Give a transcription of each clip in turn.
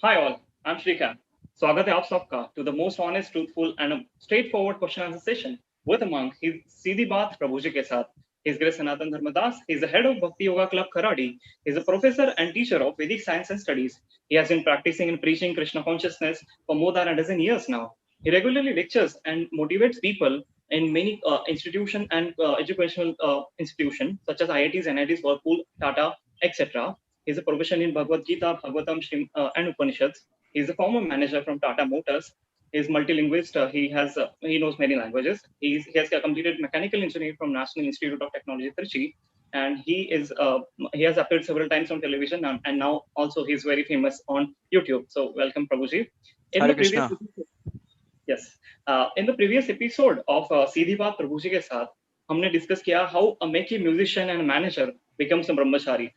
Hi all, I'm Shrikant. स्वागत है आप सबका to the most honest, truthful and a straightforward question answer session with a monk. He's सीधी बात प्रभु जी के साथ. His Grace Sanatan Dharmadas. He's the head of Bhakti Yoga Club Kharadi. He's a professor and teacher of Vedic science and studies. He has been practicing and preaching Krishna consciousness for more than a dozen years now. He regularly lectures and motivates people in many institution and educational institutions such as IITs, NITs, Whirlpool, Tata, etc. He's a professional in Bhagavad Gita, Bhagavatam, and Upanishads. He's a former manager from Tata Motors. He's multilingualist. He knows many languages. He has completed mechanical engineering from National Institute of Technology, Trichy, and he has appeared several times on television, and now also he's very famous on YouTube. So welcome, Prabhuji. In Hare the previous Krishna. Yes, in the previous episode of सीधी बात प्रभु जी के साथ हमने discuss किया how a Meki musician and manager becomes a brahmachari,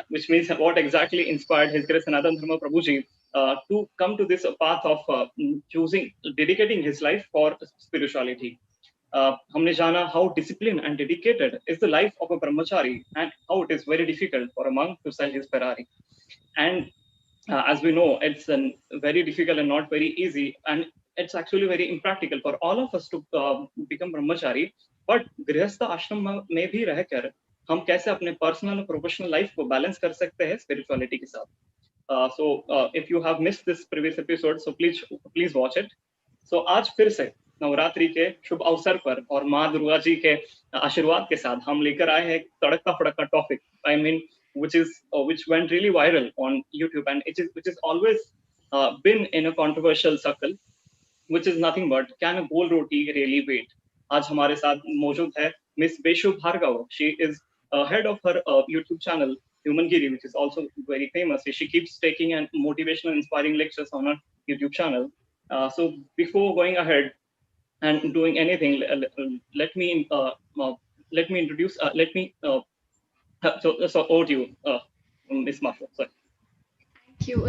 which means what exactly inspired His Grace Sanatan Dharma Prabhuji to come to this path of choosing, dedicating his life for spirituality. हमने जाना how disciplined and dedicated is the life of a brahmachari and how it is very difficult for a monk to sell his Ferrari. And as we know, it's very difficult and not very easy, and it's actually very impractical for all of us to become brahmachari. But गृहस्थ आश्रम में भी रहकर हम कैसे अपने personal और professional life को बैलेंस कर सकते हैं स्पिरिचुअलिटी के साथ. If you have missed this previous episode, so please watch it. So आज फिर से नवरात्रि के शुभ अवसर पर और माँ दुर्गा जी के आशीर्वाद के साथ हम लेकर आए हैं एक तड़कता फड़कता topic. I mean, which went really viral on YouTube, and which is always been in a controversial circle, which is nothing but can a goal roti really wait? आज हमारे साथ मौजूद है Miss Beshu Bhargav. She is head of her YouTube channel Human Giri, which is also very famous. She keeps taking and motivational, inspiring lectures on her YouTube channel. So before going ahead and doing anything, let me introduce. Let me so over to you, Miss Masha. Sorry.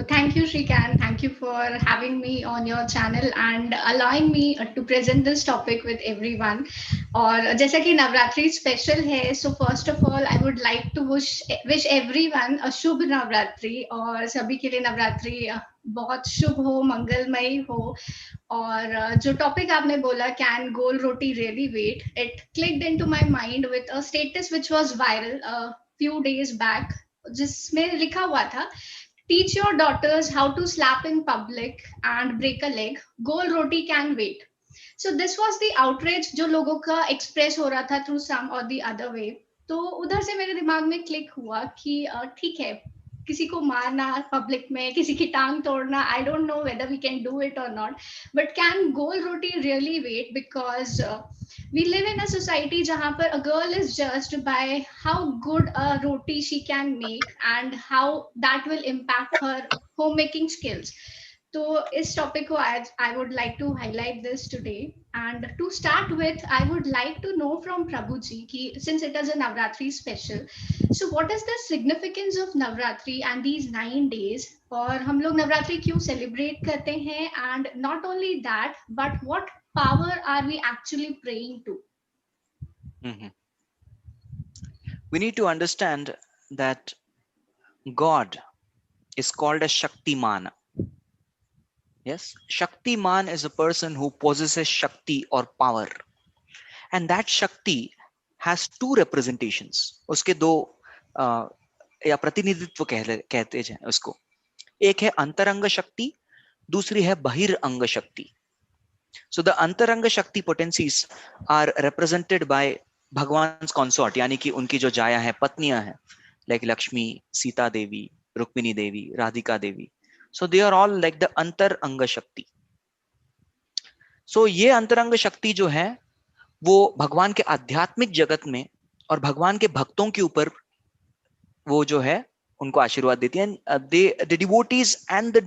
Thank you, Shrikant. Thank you for having me on your channel and allowing me to present this topic with everyone. और जैसा कि Navratri special है, so first of all I would like to wish everyone a शुभ नवरात्रि और सभी के लिए नवरात्रि बहुत शुभ हो, मंगलमय हो. और जो टॉपिक आपने बोला, कैन गोल roti really wait, it clicked into my mind with a status which was viral few days back, जिसमें लिखा हुआ था, teach your daughters how to slap in public and break a leg. Gol roti can wait. So this was the outrage जो लोगों का express हो रहा था through some or the other way. तो उधर से मेरे दिमाग में क्लिक हुआ कि ठीक है, किसी को मारना पब्लिक में, किसी की टांग तोड़ना, I don't know whether we can do it or not, but can गोल roti really wait? Because we live in a society जहाँ पर a girl is judged by how good a roti she can make and how that will impact her homemaking skills. तो इस topic को आज I would like to highlight this today. And to start with, I would like to know from Prabhu ji कि since it is a Navratri special, so what is the significance of Navratri and these 9 days? और हम लोग नवरात्रि क्यों celebrate करते हैं? And not only that, but what power are we actually praying to? We need to understand that God is called as Shaktiman. Yes, Shaktiman is a person who possesses Shakti or power, and that Shakti has two representations. उसके दो या प्रतिनिधित्व कहते हैं उसको. एक है अंतरंग शक्ति, दूसरी है बहिरंग शक्ति. So the अंतरंग शक्ति potencies are represented by भगवान्स consort, यानी कि उनकी जो जाया है, पत्नियां हैं, like Lakshmi, Sita Devi, Rukmini Devi, Radhika Devi. So they are all like the अंतरंग शक्ति. So ये अंतरंग शक्ति जो है वो भगवान के आध्यात्मिक जगत में और भगवान के भक्तों के ऊपर वो जो है उनको आशीर्वाद देती है. The devotees and the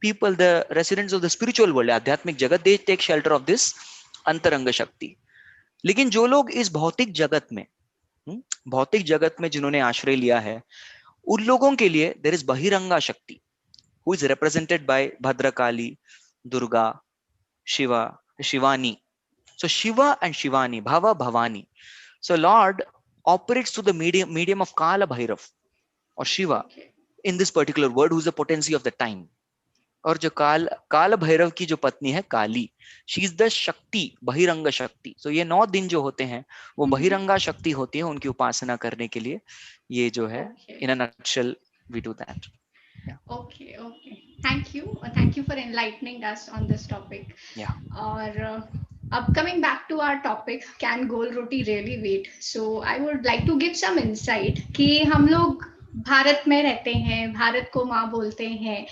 people, the residents of the spiritual world, आध्यात्मिक जगत, they take shelter of this अंतरंग शक्ति. लेकिन जो लोग इस भौतिक जगत में जिन्होंने आश्रय लिया है, उन लोगों के लिए there is बहिरंगा शक्ति, who is represented by Bhadrakali, Durga, Shiva, Shivani. So Shiva and Shivani, Bhava, Bhavani. So Lord operates through the medium of Kala Bhairav or Shiva in this particular word, who is the potency of the time. और जो काल भैरव की जो पत्नी है काली, she is the शक्ति, बहिरंग शक्ति। सो ये 9 दिन जो होते हैं वो बहिरंगा शक्ति होती है, उनकी उपासना करने के लिए ये जो है in a nutshell we do that. Okay, okay. Thank you. Thank you for enlightening us on this topic. Yeah. Or coming back to our topic, can goal roti really wait? So I would like to give some insight कि हम लोग भारत में रहते हैं, भारत को माँ बोलते हैं.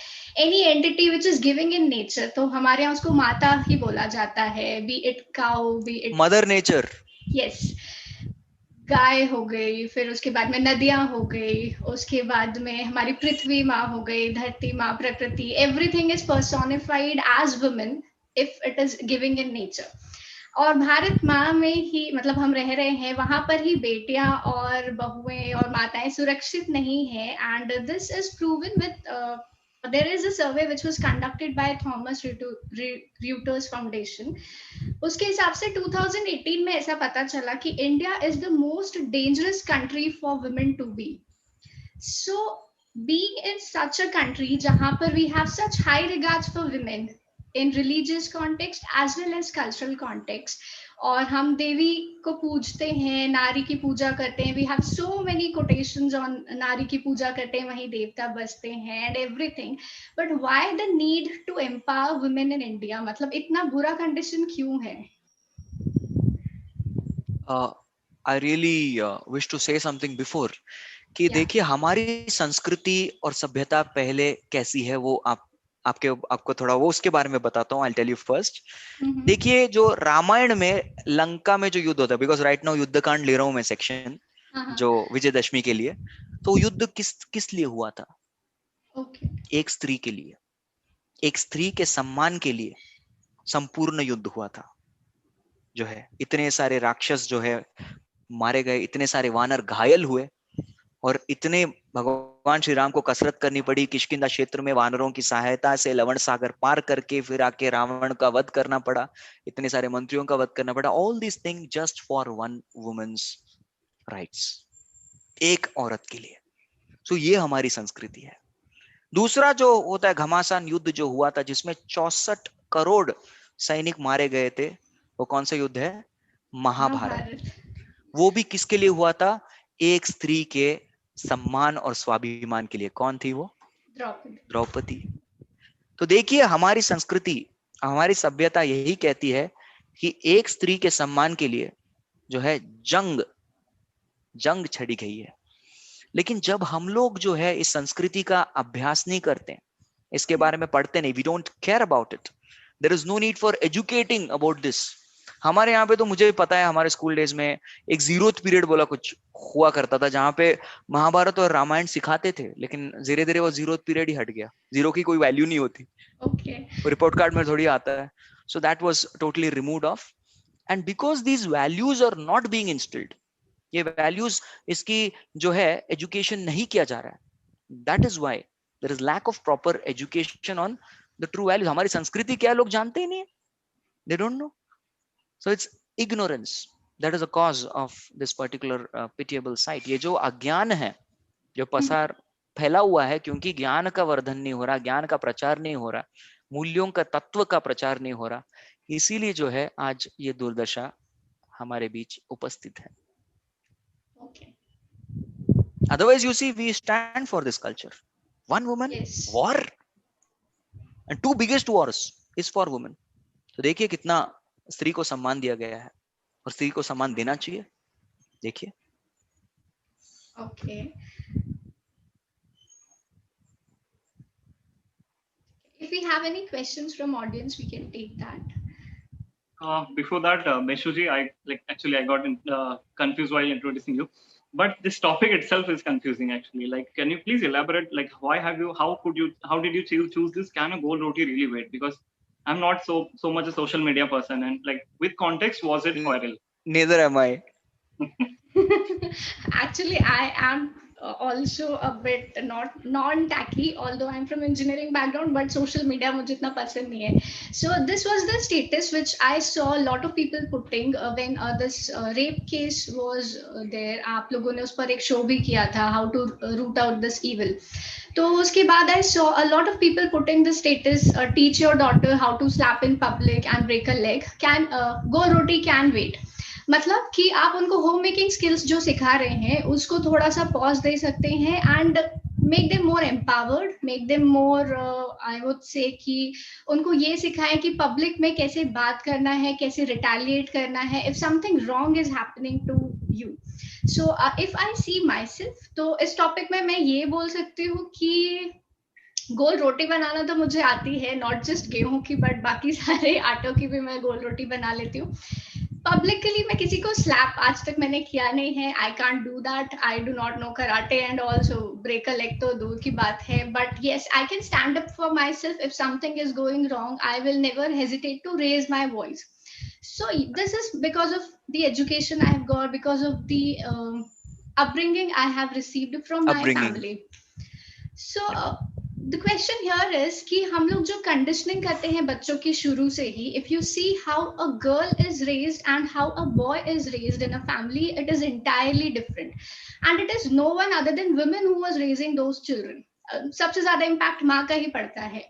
Any entity which is giving in nature, तो हमारे यहाँ उसको माता ही बोला जाता है. Be it cow, be it mother nature. Yes. गाय हो गई, फिर उसके बाद में नदियां हो गई, उसके बाद में हमारी पृथ्वी माँ हो गई, धरती माँ, प्रकृति, everything is personified as women if it is giving in nature. और भारत माँ में ही मतलब हम रह रहे हैं, वहां पर ही बेटियां और बहुएं और माताएं सुरक्षित नहीं है. And this is proven with there is a survey which was conducted by Thomson Reuters Foundation. उसके हिसाब से 2018 में ऐसा पता चला कि India is the most dangerous country for women to be. So being in such a country जहां पर we have such high regards for women in religious context as well as cultural context, और हम देवी को पूजते हैं, नारी की पूजा करते हैं, we have so many quotations on नारी की पूजा करते हैं, वहीं देवता बसते हैं and everything, but why the need to empower women in India? मतलब इतना बुरा कंडीशन क्यों है? I really wish to say something before कि देखिए हमारी संस्कृति और सभ्यता पहले कैसी है वो आपको थोड़ा वो उसके बारे में बताता हूँ. I'll tell you first. देखिए जो रामायण में लंका में जो युद्ध होता है, बिकॉज राइट नाउ युद्ध कांड ले रहा हूँ मैं सेक्शन जो विजयदशमी के लिए, तो युद्ध किस लिए हुआ था? एक स्त्री के लिए, एक स्त्री के सम्मान के लिए संपूर्ण युद्ध हुआ था. जो है इतने सारे राक्षस जो है मारे गए, इतने सारे वानर घायल हुए, और इतने भगवान श्री राम को कसरत करनी पड़ी किष्किंधा क्षेत्र में वानरों की सहायता से लवण सागर पार करके फिर आके रावण का वध करना पड़ा, इतने सारे मंत्रियों का वध करना पड़ा. All this thing just for one women's rights, एक औरत के लिए. सो ये हमारी संस्कृति है. दूसरा जो होता है घमासान युद्ध जो हुआ था जिसमें 64 करोड़ सैनिक मारे गए थे, वो कौन सा युद्ध है? महाभारत. वो भी किसके लिए हुआ था? एक स्त्री के सम्मान और स्वाभिमान के लिए. कौन थी वो? द्रौपदी. तो देखिए हमारी संस्कृति, हमारी सभ्यता यही कहती है कि एक स्त्री के सम्मान के लिए जो है जंग छड़ी गई है. लेकिन जब हम लोग जो है इस संस्कृति का अभ्यास नहीं करते, इसके बारे में पढ़ते नहीं, we don't care about it, there is no need for educating about this. हमारे यहाँ पे तो मुझे पता है हमारे स्कूल डेज में एक जीरोथ पीरियड बोला कुछ हुआ करता था जहाँ पे महाभारत और रामायण सिखाते थे, लेकिन धीरे धीरे वो जीरोथ पीरियड ही हट गया. जीरो की कोई वैल्यू नहीं होती. रिपोर्ट कार्ड में थोड़ी आता है. So that was totally removed off. And because these values are not being instilled, ये वैल्यूज इसकी जो है एजुकेशन नहीं किया जा रहा है. That is why there is lack of proper education on the true values. हमारी संस्कृति क्या लोग जानते ही नहीं है, they don't know. So it's ignorance that is the cause of this particular pitiable sight. ये जो अज्ञान है जो फैला हुआ है, क्योंकि ज्ञान का वर्धन नहीं हो रहा, ज्ञान का प्रचार नहीं हो रहा, मूल्यों का तत्व का प्रचार नहीं हो रहा, इसीलिए जो है आज ये दुर्दशा हमारे बीच उपस्थित है. Otherwise you see we stand for this culture. One woman, war, and 2 biggest wars is for women. तो देखिए कितना स्त्री को सम्मान दिया गया है और स्त्री को सम्मान देना चाहिए. देखिए. Okay. If we have any questions from audience, we can take that. Before that, Meshuji, I got confused while introducing you. But this topic itself is confusing actually. Can you please elaborate? How did you choose this? Can a gold roti really wait? Because I'm not so much a social media person, and with context, was it viral? Neither am I. Actually, I am also a bit not non-tacky, although I'm from engineering background, but social media मुझे इतना पसंद नहीं है. So this was the status which I saw a lot of people putting when this rape case was there. आप लोगों ने उस पर एक show भी किया था, how to root out this evil. तो उसके बाद I saw a lot of people putting the status, teach your daughter how to slap in public and break a leg. Can go roti can wait. मतलब कि आप उनको home making skills जो सिखा रहे हैं उसको थोड़ा सा पॉज दे सकते हैं and make them more empowered, make them more, I would say कि उनको ये सिखाएं कि पब्लिक में कैसे बात करना है, कैसे रिटेलिएट करना है if something wrong is happening to you. So if I see myself, तो इस टॉपिक में मैं ये बोल सकती हूँ कि गोल रोटी बनाना तो मुझे आती है, नॉट जस्ट गेहूं की बट बाकी सारे आटों की भी मैं गोल रोटी बना लेती हूँ. पब्लिकली मैं किसी को स्लैप आज तक मैंने किया नहीं है. I can't do that. I do not know karate and also break a leg तो दूर की बात है. But yes, I can stand up for myself if something is going wrong. I will never hesitate to raise my voice. So this is because of the education I have got, because of the upbringing I have received from my family. So the question here is कि हम लोग जो conditioning करते हैं बच्चों की शुरू से ही, if you see how a girl is raised and how a boy is raised in a family, it is entirely different, and it is no one other than women who was raising those children. सबसे ज्यादा impact माँ का ही पड़ता है.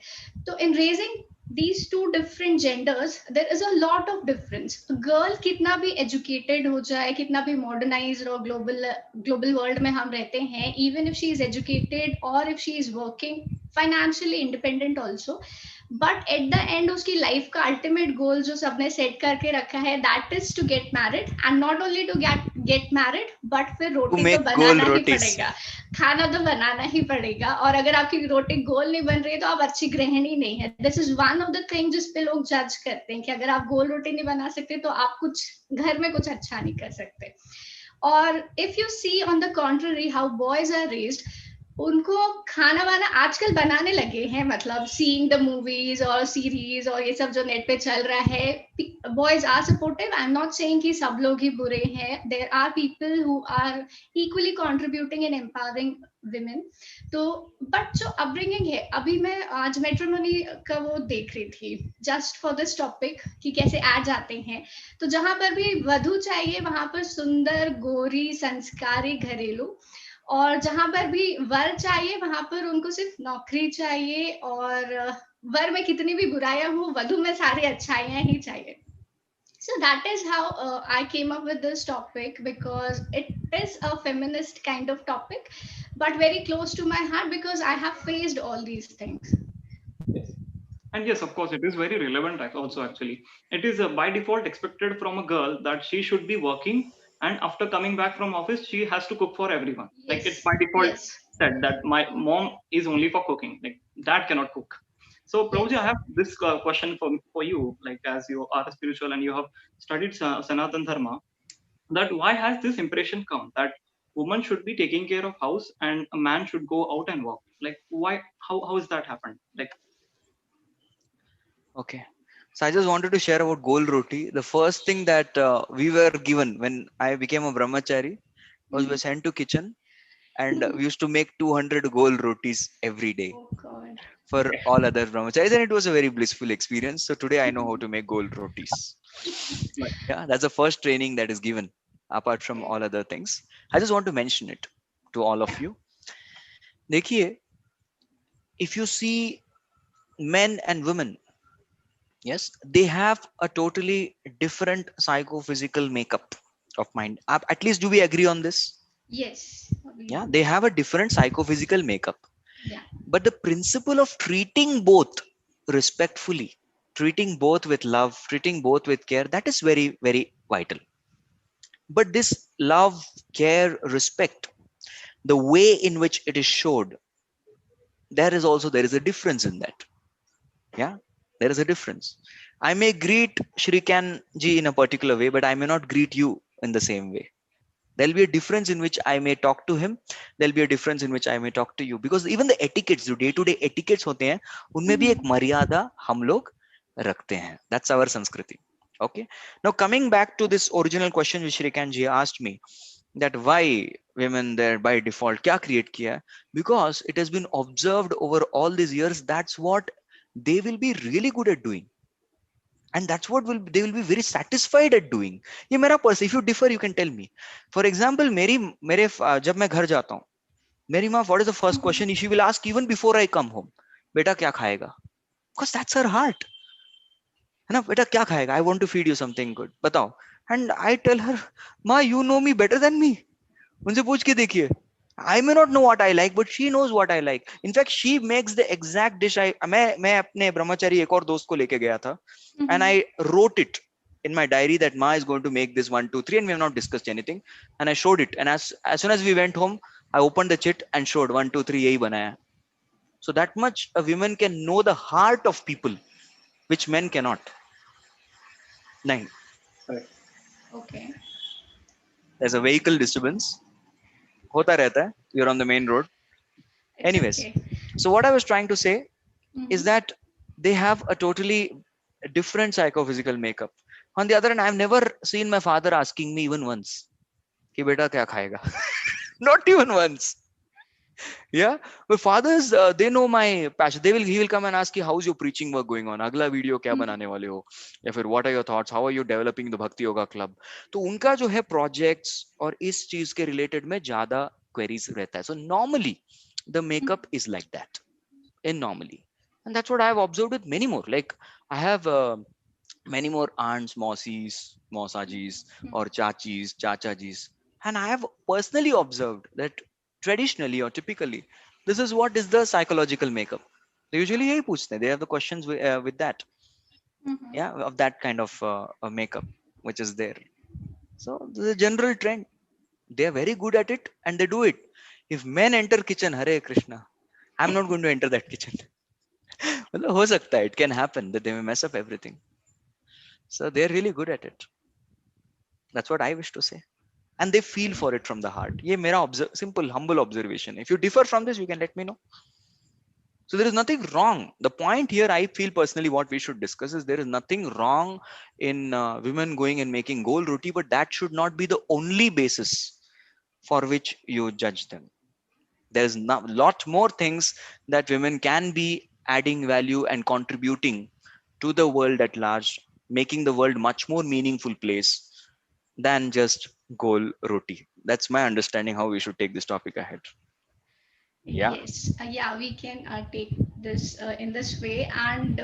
तो in raising these two different genders there is a lot of difference. Girl कितना भी educated हो जाए, कितना भी modernized और global world में हम रहते हैं, even if she is educated or if she is working financially independent also, but at the end उसकी life का ultimate goal जो सबने set करके रखा है, that is to get married, and not only to get married but फिर रोटी तो बनाना ही पड़ेगा, खाना तो बनाना ही पड़ेगा. और अगर आपकी रोटी गोल नहीं बन रही है तो आप अच्छी गृहिणी नहीं है. This is one of the thing जिस पे लोग जज करते हैं कि अगर आप गोल रोटी नहीं बना सकते तो आप कुछ घर में कुछ अच्छा नहीं कर सकते. और if you see on the contrary how boys are raised, उनको खाना वाना आजकल बनाने लगे हैं, मतलब सीइंग द मूवीज और सीरीज और ये सब जो नेट पे चल रहा है. Boys are supportive. I am not saying कि सब लोग ही बुरे हैं. There are people who are equally contributing in empowering women. तो बट जो अपब्रिंगिंग है, अभी मैं आज मैट्रिमोनी का वो देख रही थी जस्ट फॉर दिस टॉपिक कि कैसे एड्स आते हैं. तो जहां पर भी वधू चाहिए वहां पर सुंदर, गोरी, संस्कारी, घरेलू, और जहां पर भी वर चाहिए वहां पर उनको सिर्फ नौकरी चाहिए, और वर में कितनी भी बुराइयां हो, वधु में सारी अच्छाइयां ही चाहिए. So that is how I came up with this topic, because it is a feminist kind of topic but very close to my heart because I have faced all these things. Yes. And yes, of course, it is very relevant also actually. It is by default expected from a girl that she should be working, and after coming back from office she has to cook for everyone. Yes. Like it's by default Yes. said that my mom is only for cooking, like dad cannot cook. So Prabhuji, I have this question for you, like as you are spiritual and you have studied Sanatan Dharma, that why has this impression come that woman should be taking care of house and a man should go out and work? Like why, how has that happened? Like Okay. So I just wanted to share about Gol Roti. The first thing that we were given when I became a brahmachari was we were sent to kitchen, and we used to make 200 Gol Rotis every day. Oh God. For all other brahmacharis, and it was a very blissful experience. So today I know how to make Gol Rotis. Yeah, that's the first training that is given apart from all other things. I just want to mention it to all of you. देखिए, if you see men and women, yes, they have a totally different psychophysical makeup of mind. At least do we agree on this? Yes. Yeah, they have a different psychophysical makeup. Yeah. But the principle of treating both respectfully, treating both with love, treating both with care, that is very, very vital. But this love, care, respect, the way in which it is showed, there is a difference in that. Yeah, there is a difference. I may greet Shrikan ji in a particular way, but I may not greet you in the same way. There'll be a difference in which I may talk to him. There'll be a difference in which I may talk to you. Because even the etiquettes, जो day-to-day etiquettes होते हैं, उनमें भी एक मर्यादा हम लोग रखते हैं. That's our Sanskriti. Okay. Now coming back to this original question which Shrikan ji asked me, that why women there by default क्या create किया है, because it has been observed over all these years that's what they will be really good at doing, and that's what they will be very satisfied at doing. ये मेरा person, if you differ you can tell me. For example, मेरे जब मैं घर जाता हूँ, मेरी माँ, what is the first question she will ask even before I come home? बेटा क्या खाएगा? Because that's her heart. है ना, बेटा क्या खाएगा? I want to feed you something good. बताओ. And I tell her, Ma, you know me better than me. उनसे पूछ के देखिए. I may not know what I like, but she knows what I like. In fact, she makes the exact dish. मैं अपने ब्रह्मचारी एक और दोस्त को लेके गया था, and I wrote it in my diary that Ma is going to make this 1, 2, 3, and we have not discussed anything. And I showed it, and as soon as we went home, I opened the chit and showed 1, 2, 3 यही बनाया. So that much a woman can know the heart of people, which men cannot. 9. Okay. There's a vehicle disturbance. होता रहता है. You're on the main road. It's Anyways, okay. so what I was trying to say is Mhm. that they have a totally different psychophysical makeup. On the other hand, I've never seen my father asking me even once, कि बेटा क्या खाएगा? Not even once. Yeah, but fathers, they know my passion. He will come and ask you, how's your preaching work going on? अगला video क्या बनाने वाले हो? या फिर what are your thoughts? How are you developing the Bhakti Yoga Club? तो उनका जो है projects और इस चीज के related में ज्यादा queries रहता है. So normally the makeup is like that. In normally, and that's what I have observed with many more. Like I have many more aunts, mausajis, or chachis, chachajis, and I have personally observed that traditionally or typically, this is what is the psychological makeup. They usually यही पूछते हैं. They have the questions with that, Mhm. yeah, of that kind of makeup which is there. So the general trend, they are very good at it and they do it. If men enter kitchen, Hare Krishna, I'm not going to enter that kitchen. मतलब हो सकता है, it can happen that they may mess up everything. So they're really good at it. That's what I wish to say. And they feel for it from the heart. ये मेरा simple, humble observation. If you differ from this, you can let me know. So there is nothing wrong. The point here, I feel personally, what we should discuss is there is nothing wrong in women going and making gol roti, but that should not be the only basis for which you judge them. There is a lot more things that women can be adding value and contributing to the world at large, making the world much more meaningful place than just gol roti. That's my understanding how we should take this topic ahead. Yeah. Yes, yeah, we can take this in this way. And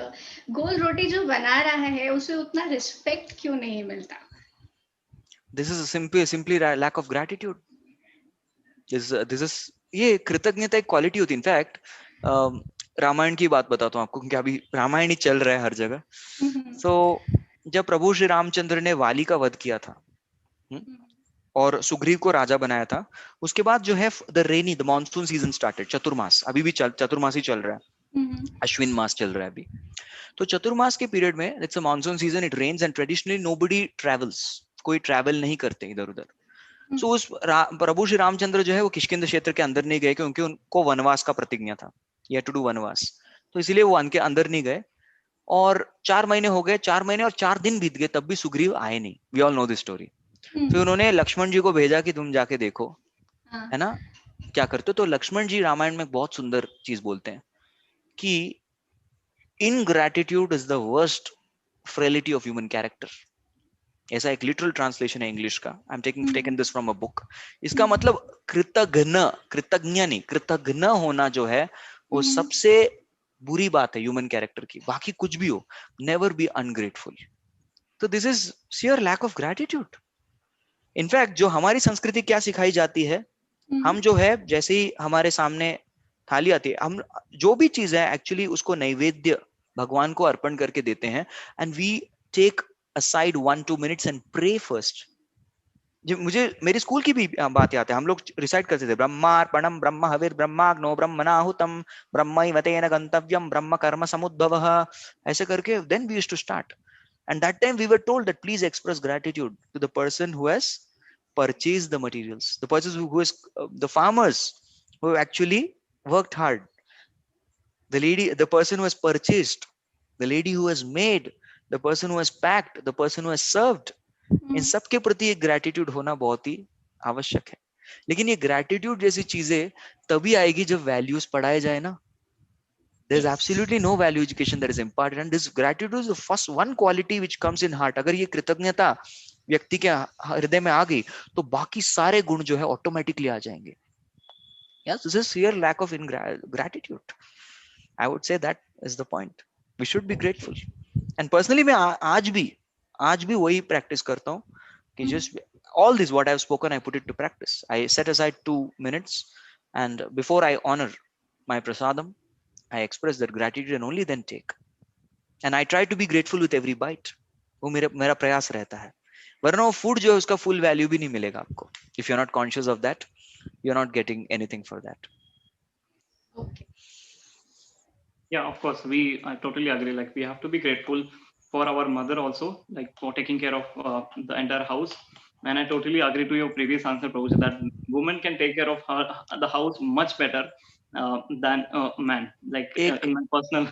गोल रोटी जो बना रहा है उसे उतना respect क्यों नहीं मिलता? This is simply lack of gratitude. This is ये कृतज्ञता एक क्वालिटी होती है. इनफैक्ट रामायण की बात बताता हूँ आपको, क्योंकि अभी रामायण ही चल रहा है हर जगह. So जब प्रभु श्री रामचंद्र ने वाली का वध किया था और सुग्रीव को राजा बनाया था, उसके बाद जो है द मॉनसून सीजन स्टार्टेड. चतुर्मास अभी भी चतुर्मास ही चल रहा है. अश्विन मास चल रहा है अभी. तो चतुर्मास के पीरियड में it's a monsoon season, it rains and traditionally nobody travels. कोई ट्रैवल नहीं करते इधर उधर. सो उस प्रभु श्री रामचंद्र जो है वो किष्किंधा क्षेत्र के अंदर नहीं गए, क्योंकि उनको वनवास का प्रतिज्ञा था. ये टू डू वनवास. तो इसीलिए वो उनके अंदर नहीं गए. और 4 महीने हो गए, 4 महीने और 4 दिन बीत गए, तब भी सुग्रीव आए नहीं. We all know this story. फिर उन्होंने लक्ष्मण जी को भेजा कि तुम जाके देखो, है ना, क्या करते हो. तो लक्ष्मण जी रामायण में बहुत सुंदर चीज बोलते हैं कि ingratitude is the worst frailty of human character. ऐसा एक लिटरल ट्रांसलेशन है इंग्लिश का. I am taken this from a book. इसका मतलब कृतज्ञ नहीं, कृतज्ञ होना जो है वो सबसे बुरी बात है ह्यूमन कैरेक्टर की. बाकी कुछ भी हो, नेवर बी अनग्रेटफुल. तो this is sheer lack of gratitude. In fact जो हमारी संस्कृति क्या सिखाई जाती है, हम जो है जैसे ही हमारे सामने थाली आती है, हम जो भी चीज है एक्चुअली उसको नैवेद्य भगवान को अर्पण करके देते हैं. And we take aside 1-2 minutes and pray first. मुझे मेरी स्कूल की भी बात याद है. हम लोग रिसाइट करते थे, ब्रह्मार्पणम ब्रह्म हविर ब्रह्माग्नो ब्रह्मणाहुतम ब्रह्मैवतेन गंतव्यम ब्रह्म कर्म समुद्भवः, ऐसे करके then we used to start. And that time we were told that please express gratitude to the person who has purchased the materials, the person who is the farmers who actually worked hard, the person who has purchased, the lady who has made, the person who has packed, the person who has served. इन सब के प्रति एक gratitude होना बहुत ही आवश्यक है, लेकिन ये ग्रैटिट्यूड जैसी चीजें तभी आएगी जब वैल्यूज पढ़ाए जाए ना. There's absolutely no value education that is imparted, and this gratitude is the first one quality which comes in heart. अगर ये कृतज्ञता व्यक्ति के हृदय में आ गई तो बाकी सारे गुण जो है ऑटोमेटिकली आ जाएंगे. Yes, this is sheer lack of gratitude. I would say that is the point. We should be grateful. And personally मैं आज भी वही practice करता हूँ कि just all this what I've spoken I put it to practice. I set aside 2 minutes and before I honor my prasadam I express that gratitude and only then take. And I try to be grateful with every bite. वो मेरा प्रयास रहता है, वरना वो food जो है उसका फुल वैल्यू भी नहीं मिलेगा आपको. If you're not conscious of that, you're not getting anything for that. Okay. Yeah, of course, I totally agree. Like we have to be grateful for our mother also, like for taking care of the entire house. And I totally agree to your previous answer, Prabhu, that woman can take care of the house much better than man. Like in my personal.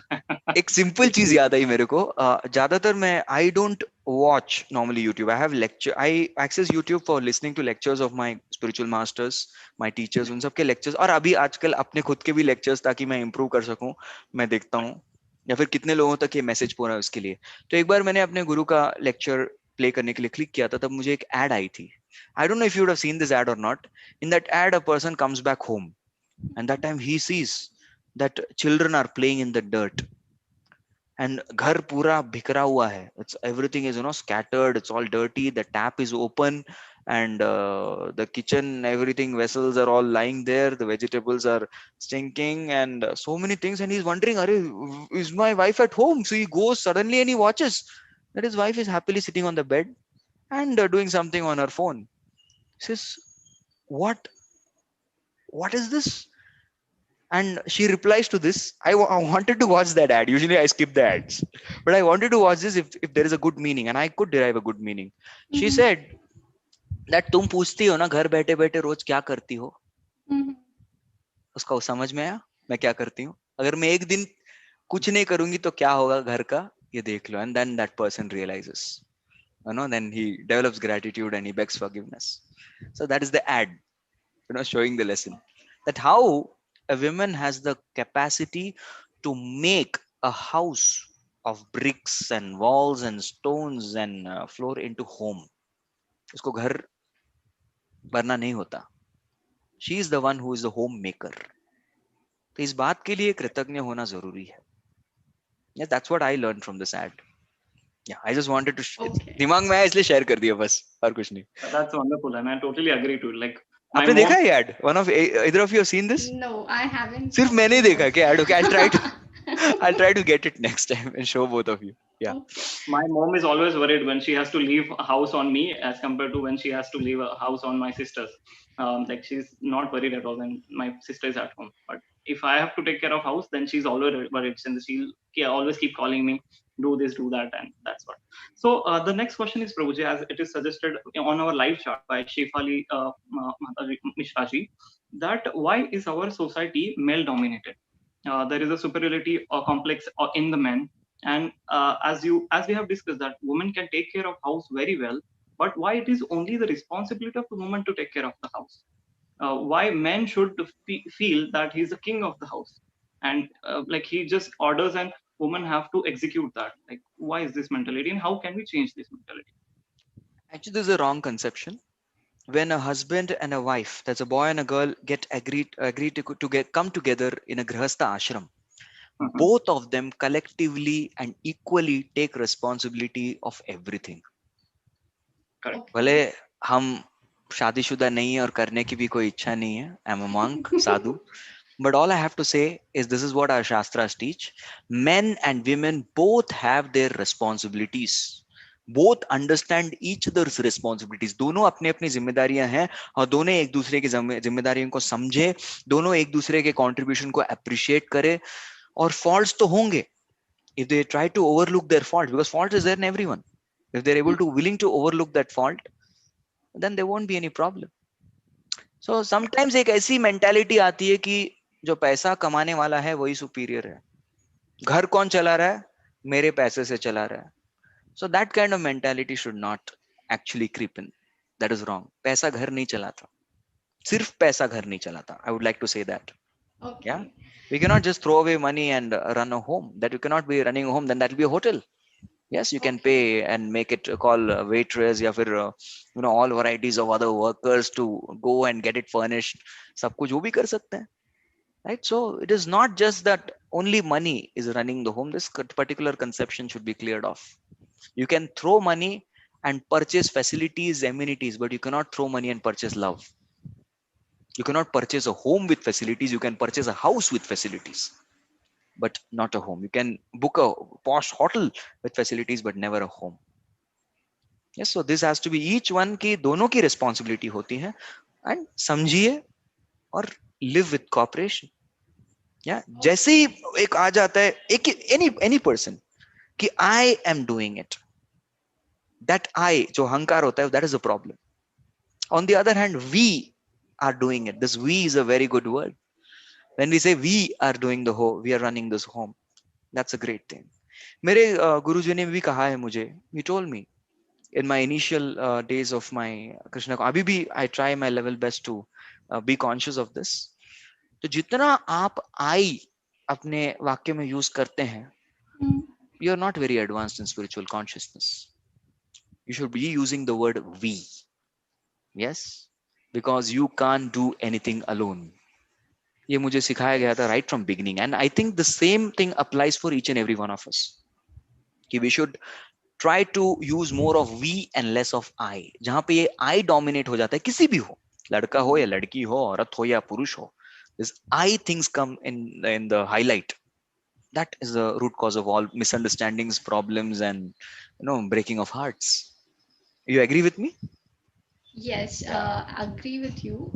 एक simple चीज याद आई मेरे को. ज्यादातर मैं I don't watch normally YouTube. I have lecture, I access YouTube for listening to lectures of my spiritual masters, my teachers, उन सब के लेक्चर्स, और अभी आजकल अपने खुद के भी लेक्चर्स ताकि मैं इंप्रूव कर सकूं मैं देखता हूं, या फिर कितने लोगों तक ये मैसेज पहुंचा है उसके लिए. तो एक बार मैंने अपने गुरु का लेक्चर प्ले करने के लिए क्लिक किया था, तब मुझे एक एड आई थी. I don't know if you would have seen this ad or not. In that ad a person comes back home and that time he sees that children are playing in the dirt and घर पूरा बिखरा हुआ है. It's everything is scattered, it's all dirty, the tap is open and the kitchen everything vessels are all lying there, the vegetables are stinking and so many things, and he's wondering, is my wife at home? So he goes suddenly and he watches that his wife is happily sitting on the bed and doing something on her phone. He says, what is this? And she replies to this, I wanted to watch that ad. Usually I skip the ads, but I wanted to watch this if there is a good meaning, and I could derive a good meaning. She said that तुम पूछती हो ना घर बैठे बैठे रोज क्या करती हो, उसका समझ में आया मैं क्या करती हूँ. अगर मैं एक दिन कुछ नहीं करूंगी तो क्या होगा घर का, ये देख लो. And then that person realizes, then he develops gratitude and he begs forgiveness. So that is the ad, showing the lesson that how a woman has the capacity to make a house of bricks and walls and stones and floor into home. उसको घर बनना नहीं होता. She is the one who is the homemaker. तो इस बात के लिए कृतज्ञ होना जरूरी है. Yeah, that's what I learned from this ad. Yeah, I just wanted to. दिमाग में आया इसलिए शेयर कर दिया बस, और कुछ नहीं. That's wonderful, and I totally agree to it. Like. आपने देखा ये ad? One of either of you have seen this? No, I haven't. सिर्फ मैंने ही देखा क्या ad? Okay, I'll try to get it next time and show both of you. Yeah. My mom is always worried when she has to leave a house on me as compared to when she has to leave a house on my sisters. Like she's not worried at all when my sister is at home. But if I have to take care of house, then she's always worried, and she'll always keep calling me, do this, do that, and that's what. So the next question is, Prabhuji, as it is suggested on our live chart by Shefali Mishra ji, that why is our society male dominated? There is a superiority or complex in the men, and as we have discussed that women can take care of house very well, but why it is only the responsibility of the woman to take care of the house? Why men should feel that he's the king of the house, and like he just orders and women have to execute that? Like, why is this mentality, and how can we change this mentality? Actually, this is a wrong conception. When a husband and a wife, that's a boy and a girl, get agreed to come together in a grihastha ashram, both of them collectively and equally take responsibility of everything. Correct. भले हम शादीशुदा नहीं है और करने की भी कोई इच्छा नहीं है, I'm a monk, sadhu, but all I have to say is this is what our shastras teach. Men and women both have their responsibilities. Both understand each other's responsibilities. दोनों अपने अपनी जिम्मेदारियां हैं और दोनों एक दूसरे की जिम्मेदारियों को समझे, दोनों एक दूसरे के कंट्रीब्यूशन को अप्रिशिएट करे. और faults तो होंगे. If they try to overlook their fault, because fault is there in everyone, if they're willing to overlook that fault, then there won't be any problem. So sometimes एक ऐसी mentality आती है कि जो पैसा कमाने वाला है वही superior है. घर कौन चला रहा है? मेरे पैसे से चला रहा है. So that kind of mentality should not actually creep in. That is wrong. पैसा घर नहीं चलाता. सिर्फ पैसा घर नहीं चलाता. I would like to say that. Okay. Yeah. We cannot just throw away money and run a home. That you cannot be running a home. Then that will be a hotel. Yes, you can pay and make it call waitress या फिर all varieties of other workers to go and get it furnished. सब कुछ वो भी कर सकते हैं. Right? So it is not just that only money is running the home. This particular conception should be cleared off. You can throw money and purchase facilities, amenities, but you cannot throw money and purchase love. You cannot purchase a home with facilities. You can purchase a house with facilities, but not a home. You can book a posh hotel with facilities, but never a home. Yes, so this has to be each one की दोनों की responsibility होती है, and समझिए और live with cooperation. Yeah, जैसे ही एक आ जाता है एक any person कि I am doing it, that I जो अहंकार होता है, that is a problem. On the other hand, we are doing it. This we is a very good word. When we say we are doing the home, we are running this home. That's a great thing. मेरे गुरुजी ने भी कहा है मुझे. He told me in my initial days of my Krishna. अभी भी I try my level best to be conscious of this. तो जितना आप I अपने वाक्य में use करते हैं, you are not very advanced in spiritual consciousness. You should be using the word we. Yes, because you can't do anything alone. ये मुझे सिखाया गया था right from beginning, and I think the same thing applies for each and every one of us. कि we should try to use more of we and less of I. जहाँ पे ये I dominate हो जाता है, किसी भी हो, लड़का हो या लड़की हो, औरत हो या पुरुष हो, this I things come in the highlight. That is the root cause of all misunderstandings, problems, and breaking of hearts. You agree with me? Yes, agree with you.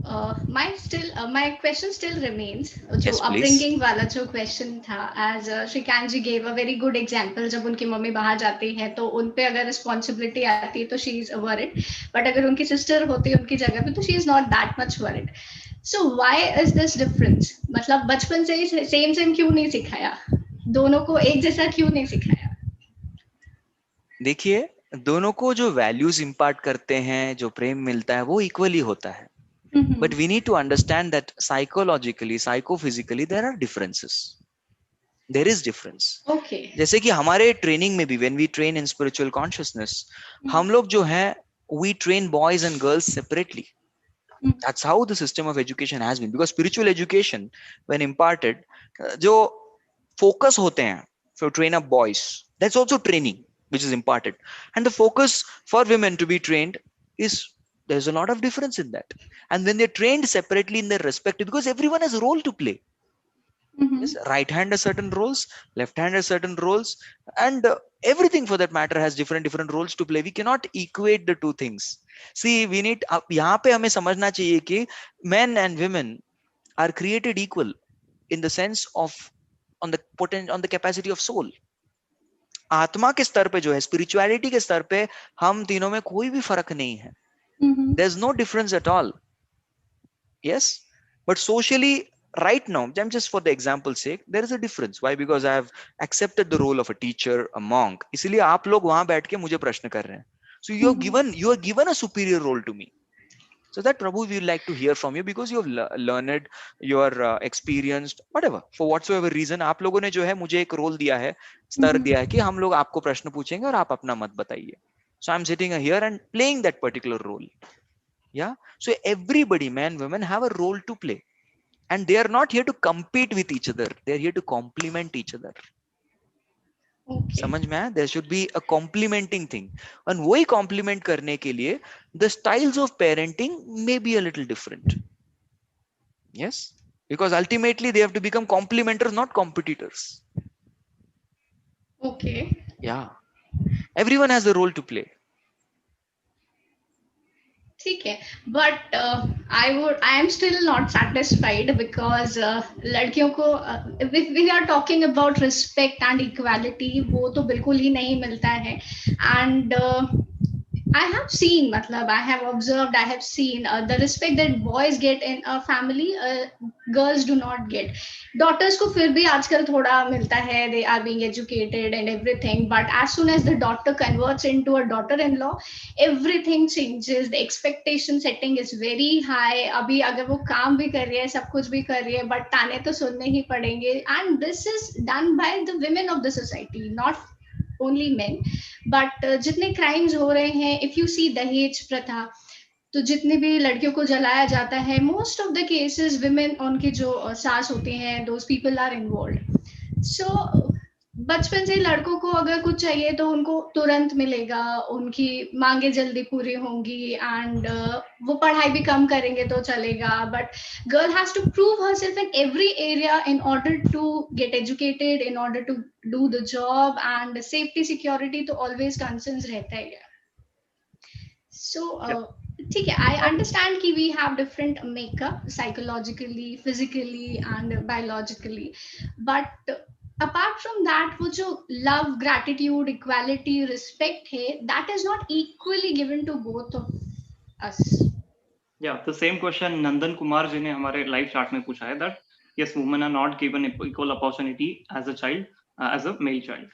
My question still remains. जो Yes, please. upbringing वाला जो question था, as Shrikant ji gave a very good example. जब उनकी mummy बाहर जाती है तो उन पे अगर responsibility आती है तो she is worried. But अगर उनकी sister होती है उनकी जगह पे तो she is not that much worried. So why is this difference? मतलब बचपन से ही same क्यों नहीं सिखाया? दोनों को एक जैसा क्यों नहीं सिखाया? देखिए, दोनों को जो वैल्यूज इंपार्ट करते हैं, जो प्रेम मिलता है, वो इक्वली होता है. But we need to understand that psychologically, psychophysically, there are differences. There is difference. Okay. जैसे कि हमारे ट्रेनिंग में भी, when we train in spiritual consciousness, हम लोग जो है, we train boys and girls separately. That's how the system of education has been. Because spiritual education, when imparted, जो focus होते हैं for train up boys, that's also training which is imparted. And the focus for women to be trained is, there's a lot of difference in that. And when they're trained separately in their respective, because everyone has a role to play. Yes, right hand has certain roles, left hand has certain roles, and everything for that matter has different roles to play. We cannot equate the two things. See, we need, यहाँ पे हमें समझना चाहिए कि men and women are created equal in the sense of on the capacity of soul. आत्मा के स्तर पे जो है, स्पिरिचुअलिटी के स्तर पे हम तीनों में कोई भी फर्क नहीं है. There's no difference at all. Yes, but socially right now, just for the example's sake, there is a difference. Why? Because I have accepted the role of a teacher, a monk. इसलिए आप लोग वहां बैठ के मुझे प्रश्न कर रहे हैं. So you are given a superior role to me. So that Prabhu, we would like to hear from you, because you have learned, you are experienced, whatever, for whatsoever reason, आप लोगों ने जो है मुझे एक रोल दिया है, स्तर दिया है कि हम लोग आपको प्रश्न पूछेंगे और आप अपना मत बताइए. So I'm sitting here and playing that particular role. Yeah. So everybody, men, women, have a role to play, and they are not here to compete with each other. They are here to complement each other. Okay. समझ में आया? There should be a complementing thing. And वही complement करने के लिए the styles of parenting may be a little different. Yes, because ultimately they have to become complementers, not competitors. Okay. Yeah, everyone has a role to play. ठीक है, but I am still not satisfied, because लड़कियों को if we are talking about respect and equality, वो तो बिल्कुल ही नहीं मिलता है. And I have seen, I have observed, I have seen the respect that boys get in a family, girls do not get. Daughters को फिर भी आजकल थोड़ा मिलता है, they are being educated and everything, but as soon as the daughter converts into a daughter-in-law, everything changes. The expectation setting is very high. अभी अगर वो काम भी कर रही है, सब कुछ भी कर रही है, but ताने तो सुनने ही पड़ेंगे. And this is done by the women of the society, not only men. But जितने crimes हो रहे हैं, if you see दहेज प्रथा, तो जितनी भी लड़कियों को जलाया जाता है, most of the cases women, उनकी जो सास होती हैं, दोज पीपल आर इन्वॉल्व. सो बचपन से लड़कों को अगर कुछ चाहिए तो उनको तुरंत मिलेगा, उनकी मांगे जल्दी पूरी होंगी, एंड वो पढ़ाई भी कम करेंगे तो चलेगा. But girl has to prove herself in every area in order to get educated, in order to do the job, and safety security तो ऑलवेज कंसर्न्स रहता है. So ठीक है, I understand कि we have different makeup psychologically, physically and biologically, but apart from that, वो जो love, gratitude, equality, respect है, that is not equally given to both of us. Yeah, the same question Nandan Kumar ji ने हमारे live chat में पूछा है that yes, women are not given equal opportunity as a child, as a male child.